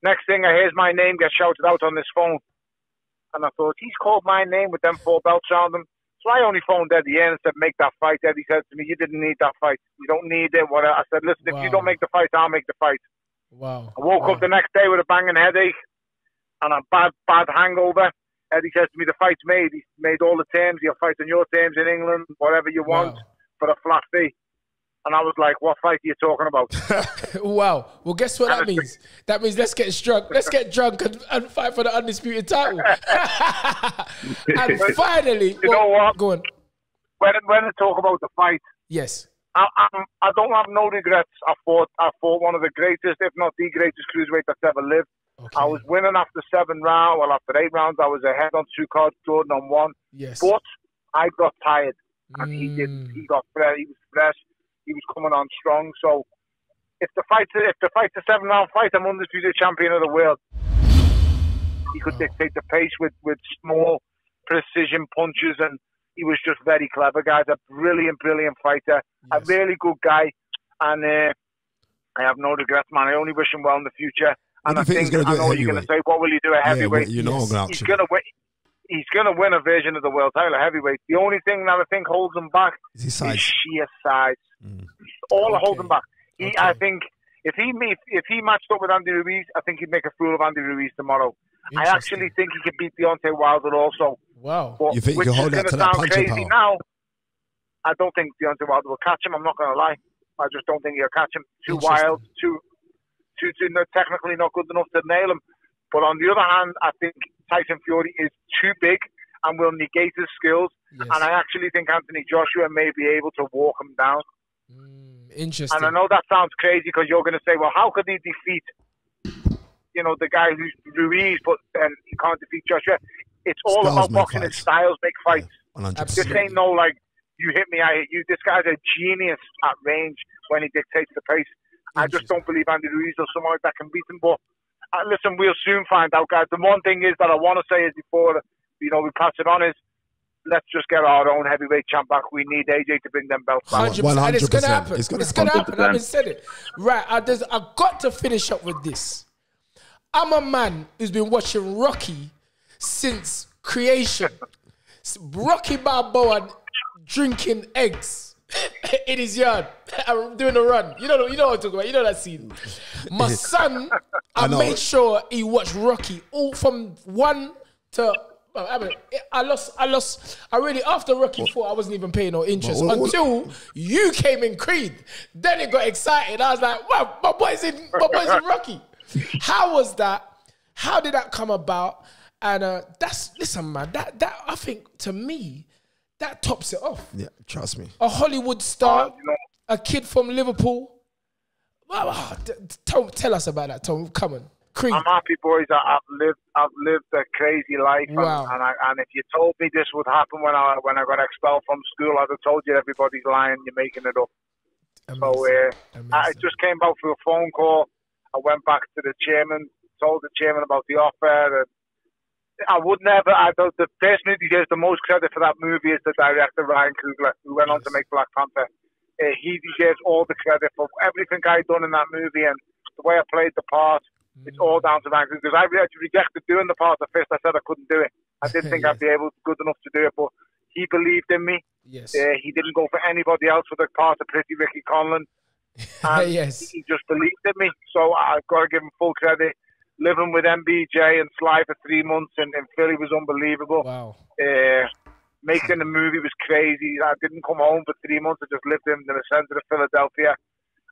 Speaker 6: Next thing, I hear my name get shouted out on this phone. And I thought, he's called my name with them 4 belts around him. So I only phoned Eddie Hearn and said, make that fight. Eddie said to me, you didn't need that fight. You don't need it. Whatever. I said, listen, if you don't make the fight, I'll make the fight.
Speaker 1: Wow.
Speaker 6: I woke up the next day with a banging headache and a bad hangover. Eddie says to me, the fight's made. He's made all the terms. He'll fight on your terms in England, whatever you want, for a flat fee. And I was like, what fight are you talking about?
Speaker 1: Wow. Well, guess what that means? That means let's get drunk. Let's get drunk and fight for the undisputed title. And finally,
Speaker 6: you know what?
Speaker 1: Go on.
Speaker 6: When I talk about the fight,
Speaker 1: yes,
Speaker 6: I don't have no regrets. I fought one of the greatest, if not the greatest cruiserweight that's ever lived. Okay. I was winning after 7 rounds. Well, after 8 rounds, I was ahead on 2 cards, Jordan on 1.
Speaker 1: Yes.
Speaker 6: But I got tired, and he didn't. He got fresh. He was fresh. He was coming on strong. So if the fight's a 7-round fight, I'm undisputed champion of the world. He could dictate the pace with small precision punches, and he was just very clever, guys. A brilliant fighter, a really good guy, and I have no regrets, man. I only wish him well in the future. And I think I know what you're going to say. What will he do at heavyweight?
Speaker 2: He's
Speaker 6: going to win. He's going to win a version of the world title at heavyweight. The only thing that I think holds him back is sheer size. All holds him back. I think if he matched up with Andy Ruiz, I think he'd make a fool of Andy Ruiz tomorrow. I actually think he could beat Deontay Wilder also.
Speaker 1: Wow.
Speaker 6: But,
Speaker 2: you think you can hold that to that punching power?
Speaker 6: Now, I don't think Deontay Wilder will catch him. I'm not going to lie. I just don't think he'll catch him. Too wild, too technically not good enough to nail him. But on the other hand, I think Tyson Fury is too big and will negate his skills. Yes. And I actually think Anthony Joshua may be able to walk him down.
Speaker 1: Interesting.
Speaker 6: And I know that sounds crazy because you're going to say, well, how could he defeat, the guy who's Ruiz, but then he can't defeat Joshua? It's all about boxing. His styles make fights.
Speaker 2: 100%.
Speaker 6: This ain't no, like, you hit me, I hit you. This guy's a genius at range when he dictates the pace. I just don't believe Andy Ruiz or someone like that can beat him. But listen, we'll soon find out, guys. The one thing is that I want to say is before, we pass it on is, let's just get our own heavyweight champ back. We need AJ to bring them belts back.
Speaker 1: 100%. And it's going to happen. It's going to happen. I haven't
Speaker 4: 100%.
Speaker 1: said it. Right. I've got to finish up with this. I'm a man who's been watching Rocky since creation. Rocky Balboa drinking eggs in his yard, doing a run. You know what I'm talking about. You know that scene. My son, I made sure he watched Rocky all from 1 to. I lost. After Rocky 4, I wasn't even paying no interest until you came in Creed. Then it got excited. I was like, "Wow, my boy's in Rocky." How was that? How did that come about? And listen, man. That I think to me, that tops it off.
Speaker 2: Yeah, trust me.
Speaker 1: A Hollywood star, a kid from Liverpool. Tell us about that, Tom. Come on. Creed.
Speaker 6: I'm happy, boys. I've lived a crazy life,
Speaker 1: wow.
Speaker 6: and if you told me this would happen when I got expelled from school, I'd have told you everybody's lying. You're making it up. Amazing. So I just came back through a phone call. I went back to the chairman, told the chairman about the offer. And I would never. The person who deserves the most credit for that movie is the director Ryan Coogler, who went on to make Black Panther. He deserves all the credit for everything I'd done in that movie and the way I played the part. It's all down to Ryan Coogler, because I rejected doing the part at first. I said I couldn't do it. I didn't think I'd be good enough to do it, but he believed in me.
Speaker 1: Yes.
Speaker 6: He didn't go for anybody else for the part of Pretty Ricky Conlon. And
Speaker 1: yes.
Speaker 6: He just believed in me. So I've got to give him full credit. Living with MBJ and Sly for 3 months in Philly was unbelievable.
Speaker 1: Wow.
Speaker 6: Making the movie was crazy. I didn't come home for 3 months. I just lived in the center of Philadelphia.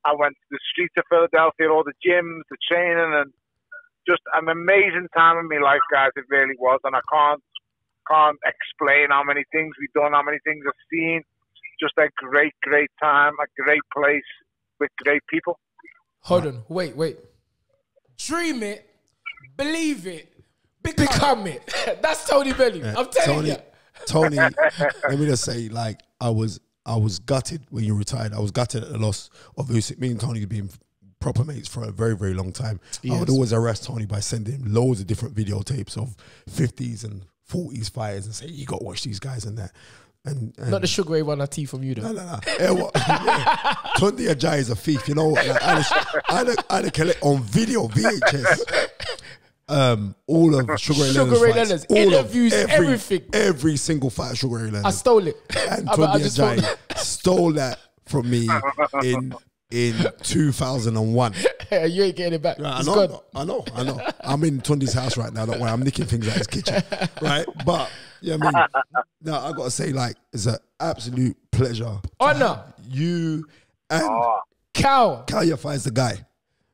Speaker 6: I went to the streets of Philadelphia, all the gyms, the training, and just an amazing time in my life, guys. It really was, and I can't explain how many things we've done, how many things I've seen. Just a great, great time, a great place with great people.
Speaker 1: Hold on, wait. Dream it, believe it, become it. That's Tony Bellew. Yeah, I'm telling you.
Speaker 2: Tony, let me just say, like, I was gutted when you retired. I was gutted at the loss of Usyk. Me and Tony have been proper mates for a very, very long time. Yes. I would always arrest Tony by sending him loads of different videotapes of 50s and 40s fighters and say, you got to watch these guys and that. And
Speaker 1: not the Sugar Ray 1RT from you, though.
Speaker 2: No. Tundi Ajayi is a thief, you know. Like, I had to collect on video, VHS. All of Sugar Ray Leonard's
Speaker 1: interviews, everything.
Speaker 2: Every single fight of Sugar Ray Leonard.
Speaker 1: I stole it.
Speaker 2: And Tundi Ajayi stole that from me in 2001.
Speaker 1: You ain't getting it back.
Speaker 2: Right, I know. I'm in Tundi's house right now. Don't worry, I'm nicking things out his kitchen. Right? But, yeah, I mean, no, I got to say, like, it's an absolute pleasure.
Speaker 1: Honor.
Speaker 2: You and
Speaker 1: Kal
Speaker 2: Yafai is the guy.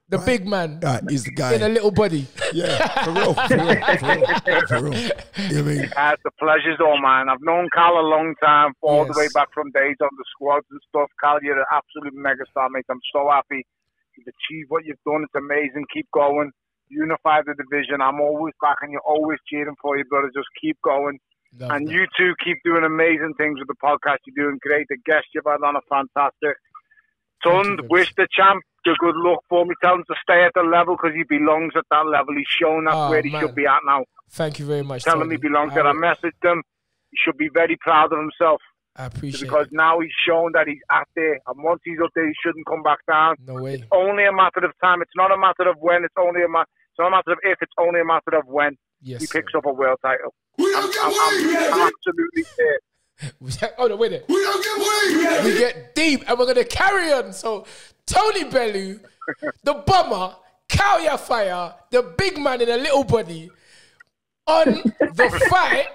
Speaker 1: The big man.
Speaker 2: Right, he's the guy.
Speaker 1: In a little body.
Speaker 2: Yeah, for real. For real. You know what I mean?
Speaker 6: The pleasure's all mine. I've known Kal a long time, all the way back from days on the squads and stuff. Kal, you're an absolute megastar, mate. I'm so happy you've achieved what you've done. It's amazing. Keep going. Unify the division. I'm always backing you, always cheering for you, brother. Just keep going. And you two keep doing amazing things with the podcast. You're doing great. The guests you've had on are fantastic. Tund, wish the champ the good luck for me. Tell him to stay at the level because he belongs at that level. He's shown that's where he should be at now.
Speaker 1: Thank you very much.
Speaker 6: Tell him he belongs there. I messaged him. He should be very proud of himself.
Speaker 1: I appreciate
Speaker 6: because
Speaker 1: it.
Speaker 6: Now he's shown that he's at there. And once he's up there, he shouldn't come back down.
Speaker 1: No way.
Speaker 6: It's only a matter of time. It's not a matter of when. It's not a matter of if. It's only a matter of when he picks up a world title. I'm absolutely there.
Speaker 1: Oh no, wait there. We don't get we get deep and we're gonna carry on. So Tony Bellew, the bomber, Kal Yafai, the big man in a little body, on the fight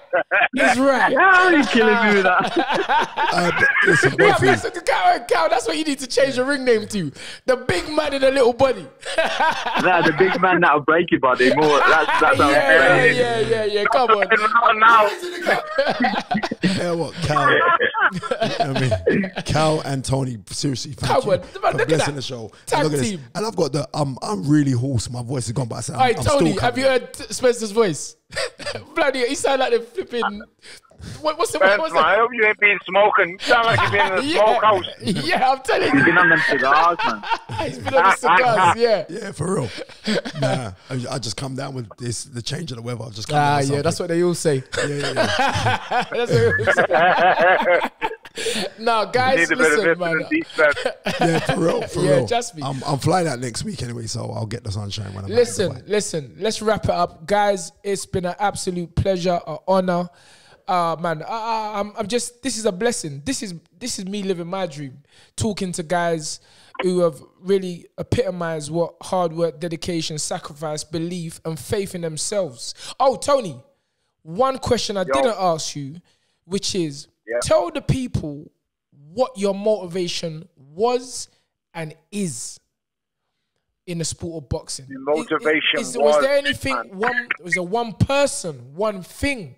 Speaker 1: is right.
Speaker 4: How are you killing me with that?
Speaker 1: Listen, Kal, that's what you need to change your ring name to. The big man in a little body.
Speaker 4: Nah, the big man that'll break your body more. That's
Speaker 1: yeah. Come on.
Speaker 6: Now.
Speaker 2: Yeah, what, Kal? Kal and Tony, seriously, thank you for blessing the show.
Speaker 1: Tag team.
Speaker 2: And I've got I'm really hoarse. My voice is gone, but I'm
Speaker 1: Tony,
Speaker 2: still
Speaker 1: have you heard Spencer's voice? Bloody, he sound like the flipping What's the
Speaker 6: Benz, man, I hope you ain't been smoking. You sound like you've been in a smokehouse.
Speaker 1: Yeah, I'm telling you.
Speaker 4: He's been on them cigars, man.
Speaker 1: He's been on the cigars, yeah.
Speaker 2: Yeah, for real. Nah, I just come down with the change of the weather. I've just come down with
Speaker 1: yeah, that's what they all say.
Speaker 2: Yeah.
Speaker 1: That's what they all say. Now, guys, listen, man.
Speaker 2: Yeah, for real.
Speaker 1: Yeah, just me.
Speaker 2: I'm flying out next week anyway, so I'll get the sunshine when I'm
Speaker 1: Listen, let's wrap it up. Guys, it's been an absolute pleasure, an honor. Man, I'm just, this is a blessing. This is me living my dream, talking to guys who have really epitomized what hard work, dedication, sacrifice, belief, and faith in themselves. Oh, Tony, one question I didn't ask you, which is, tell the people what your motivation was and is in the sport of boxing.
Speaker 6: The motivation
Speaker 1: was there anything, was there one person, one thing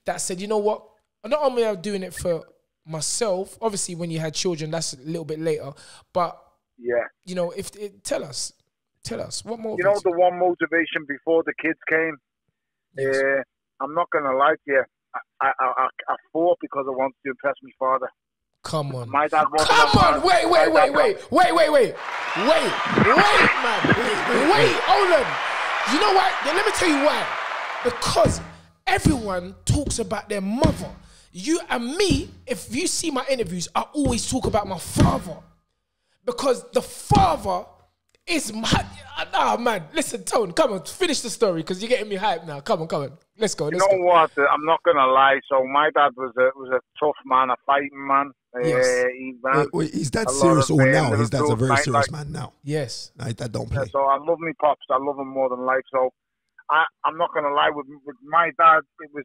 Speaker 1: that said, you know what, not only am I doing it for myself, obviously when you had children, that's a little bit later, but, you know, tell us, what motivation?
Speaker 6: You know, the one motivation before the kids came, I'm not going to lie to you, I fought because I wanted to impress my father.
Speaker 1: Come on.
Speaker 6: My dad wasn't.
Speaker 1: Come on, wait, man. Wait, hold on. You know why? Let me tell you why. Because everyone talks about their mother. You and me, if you see my interviews, I always talk about my father. Because the father is my... Nah, man. Listen, Tone, come on. Finish the story because you're getting me hyped now. Come on. Let's go.
Speaker 6: You know what? I'm not going to lie. So my dad was a tough man, a fighting man.
Speaker 2: Yes. His dad's serious all now. His dad's a very serious man now.
Speaker 1: Yes.
Speaker 2: No, his dad don't play.
Speaker 6: So I love me pops. I love him more than life. So I'm not going to lie. With my dad, it was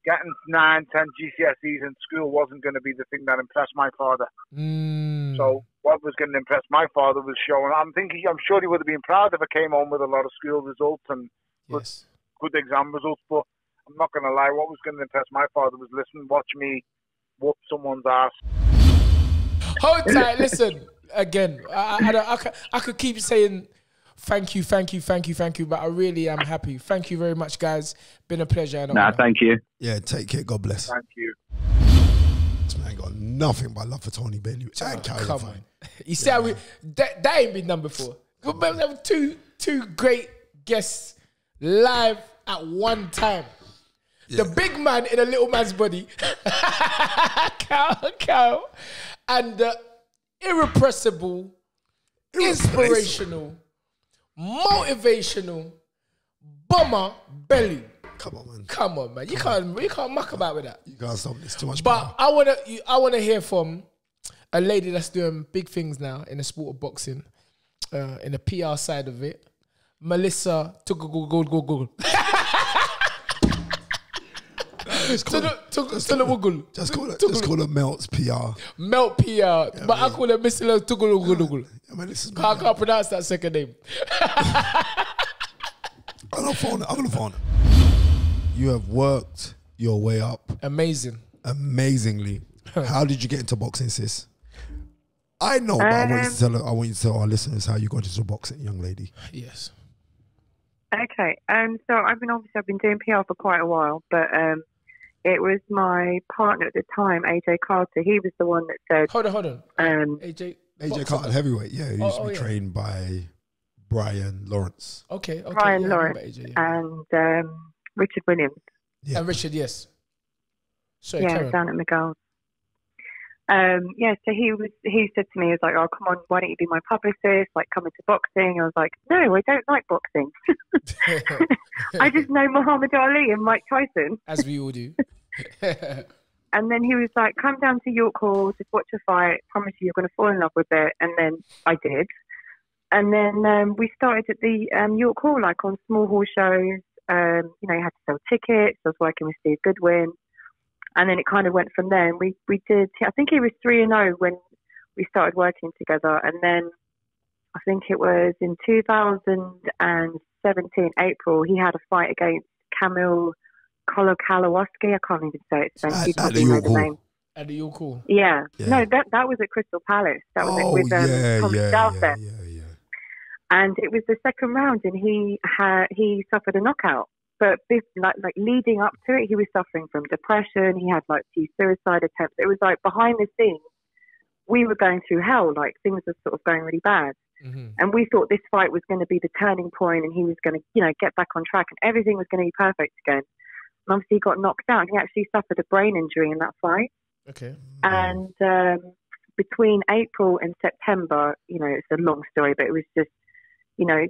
Speaker 6: getting 9, 10 GCSEs in school wasn't going to be the thing that impressed my father. So what was going to impress my father was showing. I'm sure he would have been proud if I came home with a lot of school results and good exam results. But I'm not going to lie. What was going to impress my father was watch me whoop someone's ass.
Speaker 1: Hold tight. Listen, again, I could keep saying thank you, but I really am happy. Thank you very much, guys. Been a pleasure.
Speaker 4: Thank you.
Speaker 2: Yeah, take care. God bless.
Speaker 6: Thank you.
Speaker 2: This man got nothing but love for Tony Bellew and Kal Yafai.
Speaker 1: You see how that ain't been done before. Two great guests live at one time. Yeah. The big man in a little man's body, Kal, and the irrepressible, inspirational, motivational Bomber Bellew. Come on, man. You can't muck about with that.
Speaker 2: You can't stop this too much.
Speaker 1: But I wanna hear from a lady that's doing big things now in the sport of boxing, in the PR side of it. Melissa Google. Just call
Speaker 2: her Melt's PR.
Speaker 1: Melt PR. Yeah, but I call her Mr. Tugul. I can't pronounce that second name.
Speaker 2: I'm gonna phone her. You have worked your way up. Amazingly. How did you get into boxing, sis? I know, but I want you to tell our listeners how you got into boxing, young lady.
Speaker 1: Yes.
Speaker 7: Okay. So I've been doing PR for quite a while, but it was my partner at the time, AJ Carter. He was the one that said...
Speaker 1: Hold on.
Speaker 2: AJ Carter, heavyweight, yeah. He used to be trained by Brian Lawrence.
Speaker 1: Okay.
Speaker 7: Brian Lawrence and Richard Williams.
Speaker 1: Yeah. And Richard, yes. Sorry,
Speaker 7: down at McGill's. So he said to me, he was like, oh, come on, why don't you be my publicist? Like, come into boxing. I was like, no, I don't like boxing. I just know Muhammad Ali and Mike Tyson.
Speaker 1: As we all do.
Speaker 7: And then he was like, come down to York Hall, just watch a fight. Promise you, you're going to fall in love with it. And then I did. And then we started at the York Hall, like on small hall shows. You had to sell tickets. I was working with Steve Goodwin. And then it kind of went from there. And we did, I think he was 3-0 when we started working together. And then I think it was in 2017, April, he had a fight against Kamil Kolokalowski. I can't even say it. So you probably know the name.
Speaker 1: At the York Hall.
Speaker 7: Yeah. No, that was at Crystal Palace. That was with Tommy Southend. And it was the second round, and he suffered a knockout. But like leading up to it, he was suffering from depression. He had like 2 suicide attempts. It was like behind the scenes, we were going through hell. Like things were sort of going really bad. And we thought this fight was going to be the turning point, and he was going to, get back on track, and everything was going to be perfect again. And obviously, he got knocked out. He actually suffered a brain injury in that fight.
Speaker 1: Okay.
Speaker 7: And between April and September, it's a long story, but it was just,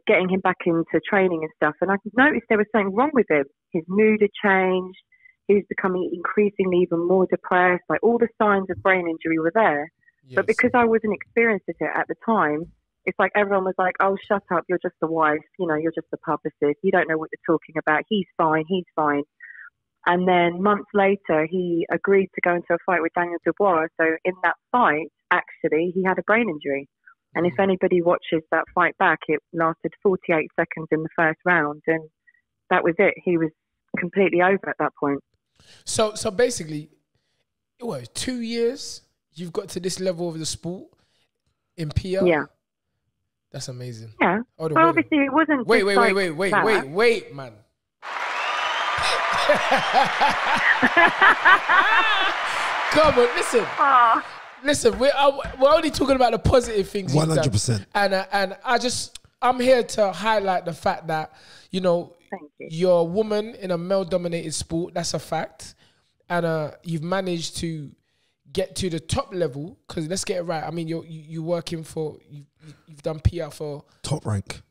Speaker 7: getting him back into training and stuff. And I noticed there was something wrong with him. His mood had changed. He was becoming increasingly even more depressed. Like all the signs of brain injury were there. Yes. But because I wasn't experienced with it at the time, it's like everyone was like, oh, shut up. You're just the wife. You're just the publicist. You don't know what you're talking about. He's fine. He's fine. And then months later, he agreed to go into a fight with Daniel Dubois. So in that fight, actually, he had a brain injury. And if anybody watches that fight back, it lasted 48 seconds in the first round. And that was it. He was completely over at that point.
Speaker 1: So basically, 2 years, you've got to this level of the sport in PR?
Speaker 7: Yeah.
Speaker 1: That's amazing.
Speaker 7: Yeah.
Speaker 1: Well,
Speaker 7: obviously, it wasn't.
Speaker 1: Wait, man. Come on, listen. Listen, we're only talking about the positive things.
Speaker 2: 100%.
Speaker 1: And I'm here to highlight the fact that, you're a woman in a male-dominated sport. That's a fact. And you've managed to get to the top level, because let's get it right. I mean, you're working for, you've done PR for
Speaker 2: Top Rank.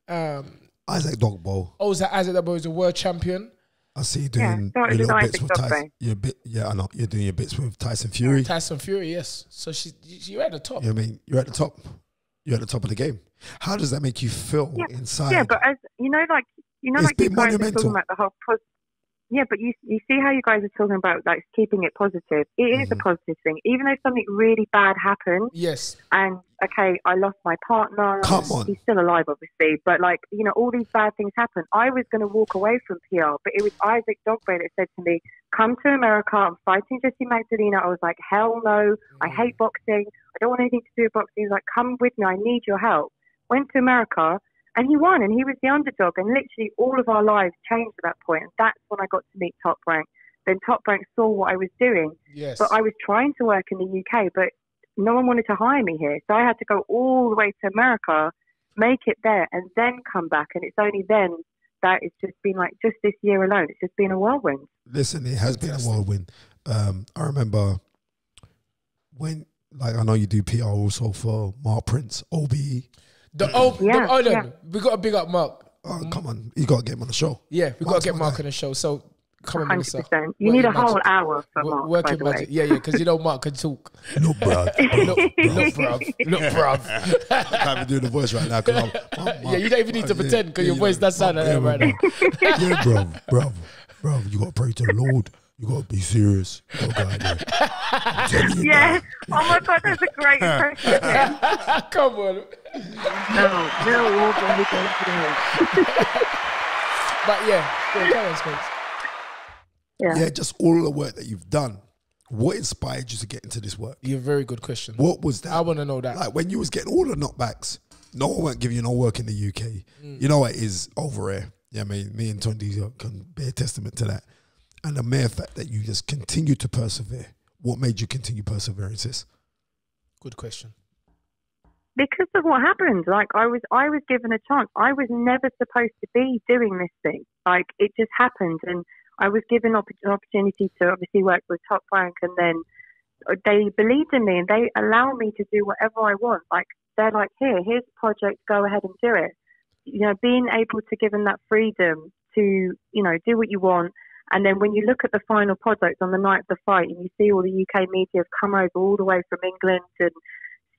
Speaker 1: Isaac
Speaker 2: Dogboe.
Speaker 1: Oh, is that Isaac Dogboe is a world champion?
Speaker 2: I see you doing your little bits with Tyson. I know you're doing your bits with Tyson Fury.
Speaker 1: Tyson Fury, yes. So you're at the top.
Speaker 2: You know what I mean? You're at the top. You're at the top of the game. How does that make you feel inside?
Speaker 7: Yeah, but as you guys are talking about the whole. Yeah, but you see how you guys are talking about like keeping it positive. It is a positive thing, even though something really bad happened.
Speaker 1: Yes.
Speaker 7: And okay, I lost my partner.
Speaker 2: Come on.
Speaker 7: He's still alive, obviously, but like all these bad things happen. I was going to walk away from PR, but it was Isaac Dogboe that said to me, "Come to America. I'm fighting Jesse Magdalena." I was like, "Hell no! I hate boxing. I don't want anything to do with boxing." He was like, "Come with me. I need your help." Went to America. And he won, and he was the underdog, and literally all of our lives changed at that point. And that's when I got to meet Top Rank. Then Top Rank saw what I was doing.
Speaker 1: Yes.
Speaker 7: But I was trying to work in the UK, but no one wanted to hire me here. So I had to go all the way to America, make it there, and then come back. And it's only then that it's just been like, just this year alone, it's just been a whirlwind.
Speaker 2: Listen, it has been a whirlwind. I remember when, like, I know you do PR also for Mark Prince, OBE. We got to big up Mark.
Speaker 7: Oh,
Speaker 2: come on. You got to get him on the show.
Speaker 1: Yeah, we got to get Mark on the show. So, come on, Melissa.
Speaker 7: 100%. You need a whole hour for Mark,
Speaker 1: working magic. Yeah, because Mark can talk.
Speaker 2: Look, bruv.
Speaker 1: Look, bruv.
Speaker 2: I can't even do the voice right now.
Speaker 1: You don't even need to pretend, because your voice does sound like that right now.
Speaker 2: Yeah, bruv. You got to pray to the Lord. You got to be serious. You got to go out there.
Speaker 7: Yeah. Oh, my God, that's a great impression.
Speaker 1: Come on.
Speaker 7: No, we'll go to
Speaker 1: But yeah,
Speaker 2: yeah, just all the work that you've done. What inspired you to get into this work?
Speaker 1: You're a very good question.
Speaker 2: What was that?
Speaker 1: I want to know that.
Speaker 2: Like when you was getting all the knockbacks, no one won't give you no work in the UK. You know what it is over here. Yeah, I mean, me and Tondi can bear testament to that. And the mere fact that you just continue to persevere. What made you continue persevering, sis?
Speaker 1: Good question.
Speaker 7: Because of what happened. Like I was given a chance. I was never supposed to be doing this thing. Like it just happened, and I was given an opportunity to obviously work with Top Rank, and then they believed in me and they allow me to do whatever I want. Like they're like, here's a project, go ahead and do it. Being able to give them that freedom to, do what you want. And then when you look at the final product on the night of the fight and you see all the UK media have come over all the way from England, and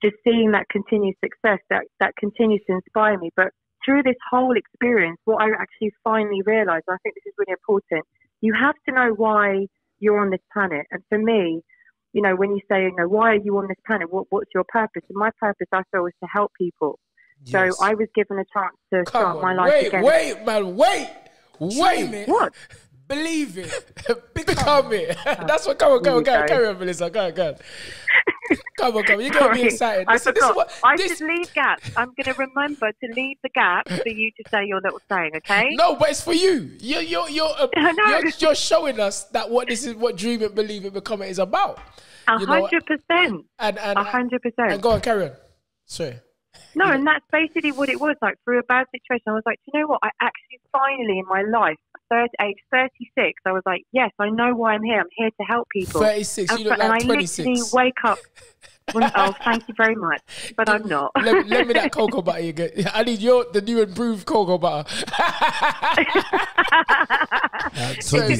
Speaker 7: just seeing that continued success, that continues to inspire me. But through this whole experience, what I actually finally realised, and I think this is really important, you have to know why you're on this planet. And for me, when you say, why are you on this planet? What's your purpose? And my purpose, I feel, is to help people. Yes. So I was given a chance to start my life again.
Speaker 1: Wait a minute.
Speaker 7: What?
Speaker 1: Believe it. Become it. That's what. Come on. Carry on, Melissa. Go on. Come on. You're going to be excited.
Speaker 7: I
Speaker 1: Listen,
Speaker 7: forgot. I should leave gaps. I'm going to remember to leave the gap for you to say your little saying, okay?
Speaker 1: No, but it's for you. You're showing us that what Dream It, Believe It, Become It is about.
Speaker 7: 100%.
Speaker 1: And
Speaker 7: 100%.
Speaker 1: And go on, carry on. Sorry.
Speaker 7: No, and that's basically what it was. Like, through a bad situation, I was like, you know what? I actually finally in my life, age 36, I was like, yes, I know why I'm here. I'm here to help people.
Speaker 1: 36, you look like 26.
Speaker 7: And I literally wake up. Oh, thank you very much. But I'm not.
Speaker 1: Let me that cocoa butter you get. I need the new improved cocoa butter.
Speaker 2: Sorry,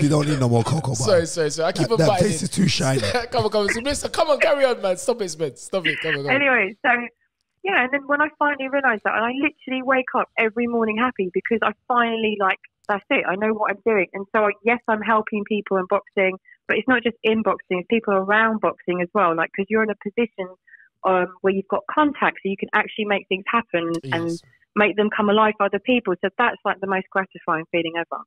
Speaker 2: don't need no more cocoa butter.
Speaker 1: Sorry. I keep on
Speaker 2: that
Speaker 1: biting.
Speaker 2: face is too shiny.
Speaker 1: Come on. So, come on, carry on, man. Stop it, Spence. Stop it. Come on.
Speaker 7: Anyway, so... yeah, and then when I finally realised that, and I literally wake up every morning happy because I finally, that's it. I know what I'm doing. And so, yes, I'm helping people in boxing, but it's not just in boxing. It's people around boxing as well. Like, because you're in a position where you've got contacts, so you can actually make things happen and make them come alive for other people. So that's like the most gratifying feeling ever.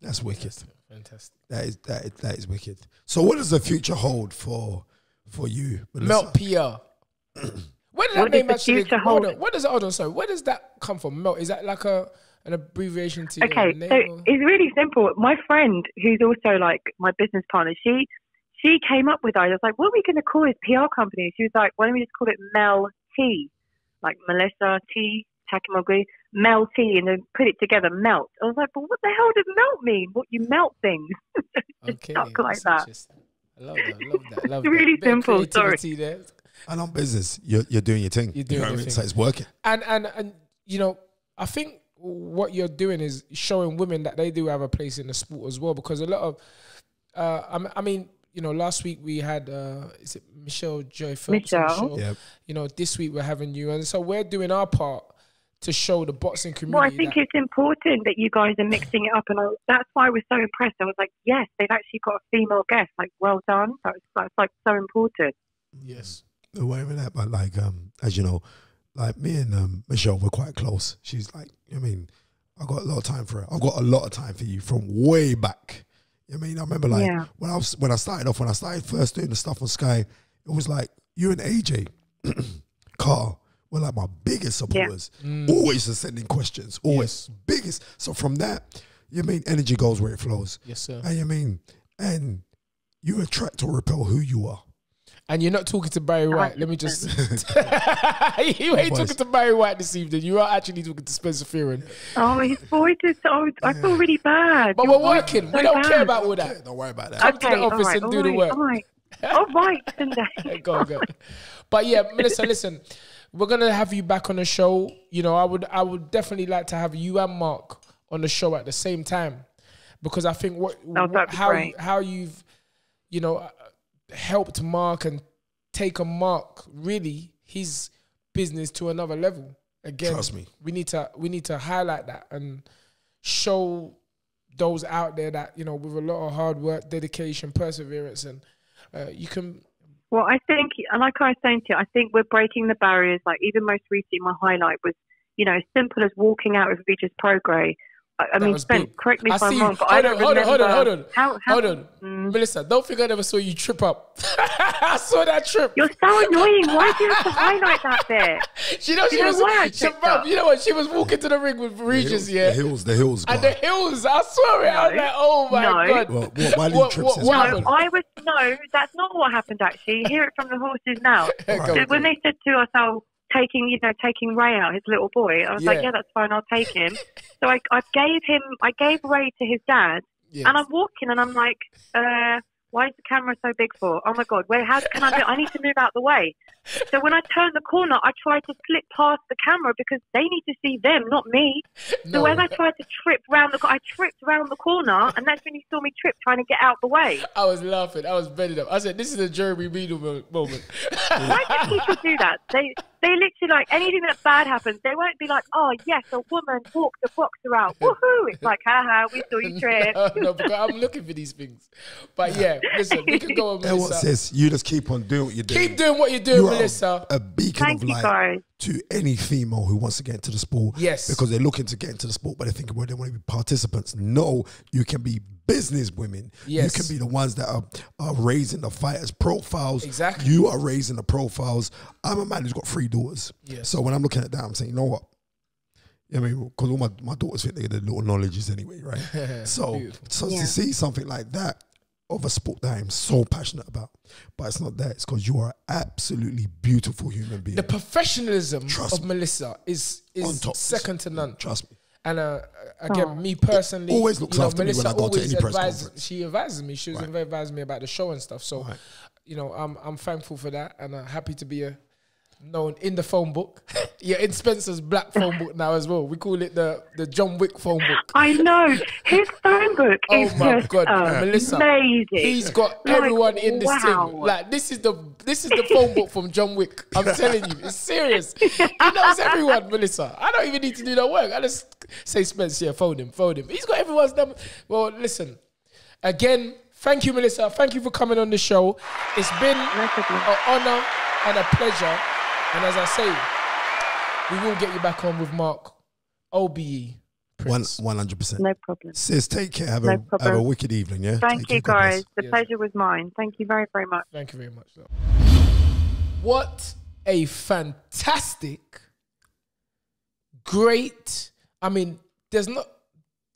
Speaker 2: That's wicked.
Speaker 1: Fantastic.
Speaker 2: That is wicked. So what does the future hold for you, Melissa?
Speaker 1: Melt PR. Where did that name actually hold on? Hold on, sorry. Where does that come from? Melt? Is that like an abbreviation to your name?
Speaker 7: So it's really simple. My friend, who's also like my business partner, she came up with it. I was like, what are we going to call his PR company? She was like, why don't we just call it Mel T? Like Melissa T, Takimoglu, Mel T, and then put it together, Melt. I was like, but what the hell does melt mean? What, you melt things? Just stuck like that.
Speaker 1: I love that.
Speaker 7: It's really simple. Sorry.
Speaker 1: There.
Speaker 2: And on business, you're doing your thing.
Speaker 1: You're doing your thing.
Speaker 2: So it's working.
Speaker 1: And you know, I think what you're doing is showing women that they do have a place in the sport as well. Because a lot of, I mean, you know, last week we had, is it Michelle Joy Phelps?
Speaker 7: Michelle.
Speaker 2: Yep.
Speaker 1: You know, this week we're having you. And so we're doing our part to show the boxing community.
Speaker 7: Well, I think it's important that you guys are mixing it up. And that's why I was so impressed. I was like, yes, they've actually got a female guest. Like, well done. That's like so important.
Speaker 2: Yes. Aware of that, but like as you know, like me and Michelle were quite close. She's like, I mean, I got a lot of time for her. I've got a lot of time for you from way back. I mean, I remember like when I started first doing the stuff on Sky, it was like you and AJ, Carl were like my biggest supporters. Always sending questions, always biggest. So from that, you mean energy goes where it flows.
Speaker 1: Yes, sir.
Speaker 2: And you mean, and you attract or repel who you are.
Speaker 1: And you're not talking to Barry White. Let me just... you ain't talking to Barry White this evening. You are actually talking to Spencer Fearon.
Speaker 7: Oh, his voice is so... I feel really bad.
Speaker 1: But we're working. We don't care about all that.
Speaker 2: Don't worry about that.
Speaker 1: Come to the office and do the work.
Speaker 7: All right, Sunday.
Speaker 1: Go. But yeah, Melissa, listen. We're going to have you back on the show. You know, I would definitely like to have you and Mark on the show at the same time. Because I think how you've, you know... helped Mark and taken Mark really his business to another level. Again,
Speaker 2: trust me,
Speaker 1: we need to highlight that and show those out there that, you know, with a lot of hard work, dedication, perseverance, and you can. Well,
Speaker 7: I think, like I was saying to you, I think we're breaking the barriers. Like even most recently, my highlight was, you know, as simple as walking out with Regis Prograis. I mean, Spence, correct me if I'm wrong, but I don't remember.
Speaker 1: Hold on. Melissa, don't think I never saw you trip up. I saw that trip.
Speaker 7: You're so annoying. Why do you have to highlight that there?
Speaker 1: You know what? She was walking to the ring with Regis,
Speaker 2: The hills.
Speaker 1: And the hills, I saw it. I was like, oh my God.
Speaker 2: Well, why did you trip?
Speaker 7: No, that's not what happened actually. Hear it from the horses now. So when they said to us, taking Ray out, his little boy, I was like, yeah, that's fine, I'll take him. So I gave Ray to his dad, and I'm walking and I'm like, why is the camera so big for? Oh my God, how can I do? I need to move out the way. So when I turned the corner, I tried to slip past the camera because they need to see them, not me. So as I tried to trip round I tripped round the corner, and that's when you saw me trip trying to get out the way.
Speaker 1: I was laughing. I was bending up. I said, this is a Jeremy Beadle moment.
Speaker 7: Why do people do that? They literally, like, anything that bad happens, they won't be like, oh, yes, a woman walked a boxer out. Woohoo! It's like, haha, we saw you trip.
Speaker 1: No, because I'm looking for these things. But yeah, listen, we can go on, Melissa.
Speaker 2: What says, you just keep on doing what you're doing.
Speaker 1: Keep doing what you're doing, Melissa.
Speaker 2: A beacon of light to any female who wants to get into the sport.
Speaker 1: Yes.
Speaker 2: Because they're looking to get into the sport, but they think, well, they want to be participants. No, you can be business women.
Speaker 1: Yes.
Speaker 2: You can be the ones that are raising the fighters' profiles.
Speaker 1: Exactly.
Speaker 2: You are raising the profiles. I'm a man who's got 3 daughters.
Speaker 1: Yes.
Speaker 2: So when I'm looking at that, I'm saying, you know what? I mean, because all my daughters think they're the little knowledges anyway, right? So to see something like that of a sport that I'm so passionate about, but it's not that. It's because you are an absolutely beautiful human being.
Speaker 1: The professionalism of Melissa is second to none.
Speaker 2: Trust me.
Speaker 1: And again, me personally,
Speaker 2: always looks after me when I go to any press conference.
Speaker 1: She advises me. She was advising me about the show and stuff. So, you know, I'm thankful for that, and happy to be known in the phone book. Yeah, in Spencer's black phone book now as well. We call it the John Wick phone book.
Speaker 7: I know. His phone book is just
Speaker 1: Melissa,
Speaker 7: amazing.
Speaker 1: He's got everyone in this thing. Like, this is the phone book from John Wick. I'm telling you, it's serious. He knows everyone, Melissa. I don't even need to do that work. I just say, Spence, yeah, phone him. He's got everyone's number. Well, listen, again, thank you, Melissa. Thank you for coming on the show. It's been an honor and a pleasure. And as I say, we will get you back on with Mark OBE.
Speaker 2: 100%.
Speaker 7: No problem.
Speaker 2: Sis, take care. Have a wicked evening, yeah?
Speaker 7: Thank you, guys. The pleasure was mine. Thank you very, very much.
Speaker 1: Thank you very much. What a fantastic, great, I mean, there's not,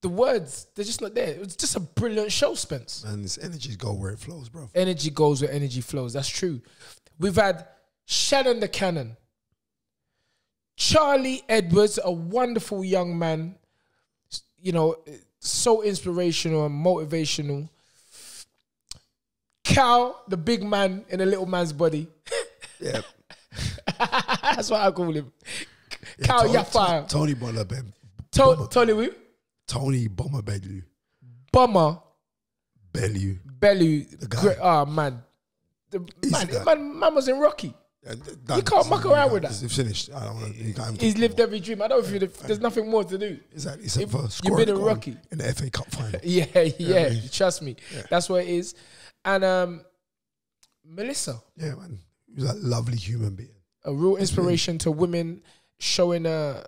Speaker 1: the words, they're just not there. It was just a brilliant show, Spence.
Speaker 2: And this energy goes where it flows, bro.
Speaker 1: Energy goes where energy flows. That's true. We've had Shannon the Cannon, Charlie Edwards, a wonderful young man, you know, so inspirational and motivational. Kal, the big man in a little man's body.
Speaker 2: Yeah.
Speaker 1: That's what I call him. Yeah, Kal Yafai.
Speaker 2: Tony Bomber Bellew.
Speaker 1: Tony who?
Speaker 2: Tony Bomber Bellew.
Speaker 1: Bomber
Speaker 2: Bellew.
Speaker 1: The guy. Oh, man. Man was in Rocky. You can't muck around with that.
Speaker 2: It's finished. I don't want to.
Speaker 1: He's lived every dream. I don't feel there's nothing more to do.
Speaker 2: Exactly. Except for
Speaker 1: you've been in Rocky
Speaker 2: in the FA Cup final.
Speaker 1: Yeah. Trust me. Yeah. That's what it is. And Melissa.
Speaker 2: Yeah, man. He was a lovely human being.
Speaker 1: A real inspiration to women, showing not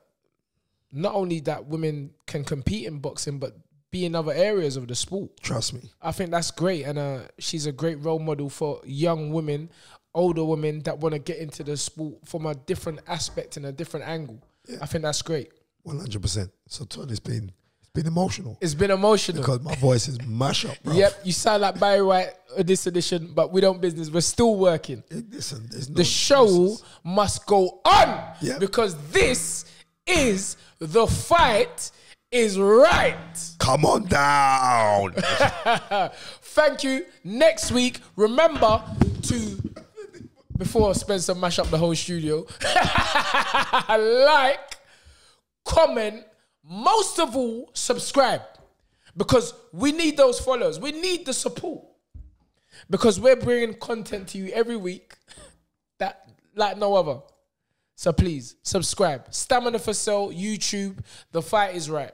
Speaker 1: only that women can compete in boxing, but be in other areas of the sport.
Speaker 2: Trust me.
Speaker 1: I think that's great. And she's a great role model for young women, older women that want to get into the sport from a different aspect and a different angle. Yeah. I think that's great.
Speaker 2: 100%. So Tony, it's been emotional.
Speaker 1: It's been emotional.
Speaker 2: Because my voice is mash up, bro.
Speaker 1: Yep, you sound like Barry White this edition, but we don't business. We're still working.
Speaker 2: Listen,
Speaker 1: the show must go on because this is The Fight Is Right.
Speaker 2: Come on down.
Speaker 1: Thank you. Next week, remember to, before Spencer mash up the whole studio, like, comment, most of all, subscribe. Because we need those followers. We need the support. Because we're bringing content to you every week that like no other. So please, subscribe. Stamina for Sale, YouTube. The Fight Is Right.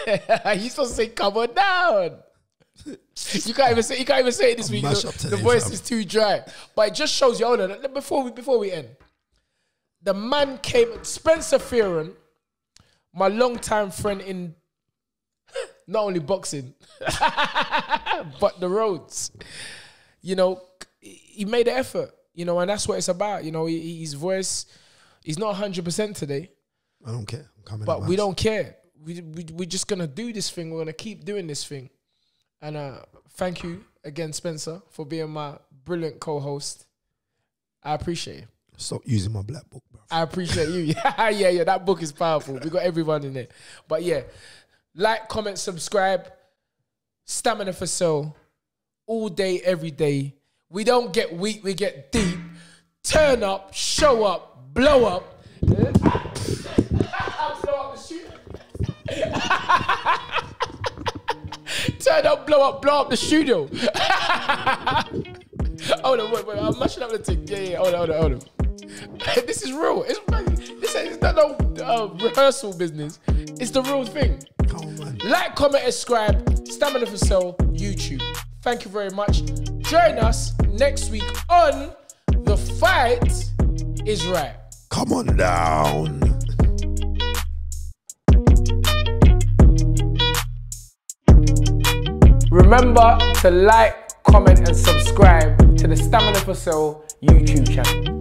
Speaker 1: You're supposed to say, come on down. You can't even say it this week. The voice is too dry. But it just shows you, hold on, before we end. The man came, Spencer Fearon, my longtime friend in not only boxing, but the roads. You know, he made an effort, you know, and that's what it's about. You know, his voice, he's not 100% today.
Speaker 2: I don't care. I'm coming
Speaker 1: but we don't care. We're just going to do this thing. We're going to keep doing this thing. And thank you again, Spencer, for being my brilliant co-host. I appreciate it.
Speaker 2: Stop using my black book, bro.
Speaker 1: I appreciate you. Yeah, that book is powerful. We got everyone in there. But yeah, like, comment, subscribe. Stamina for Sale. All day, every day. We don't get weak, we get deep. Turn up, show up, blow up. Blow up the studio. Turn up, blow up the studio. Hold on, wait. I'm mashing up the thing. Yeah. Hold on. This is real. It's not no rehearsal business. It's the real thing.
Speaker 2: Come on, man.
Speaker 1: Like, comment, subscribe. Stamina for Sale, YouTube. Thank you very much. Join us next week on The Fight Is Right.
Speaker 2: Come on down.
Speaker 1: Remember to like, comment and subscribe to the Stamina for Sale YouTube channel.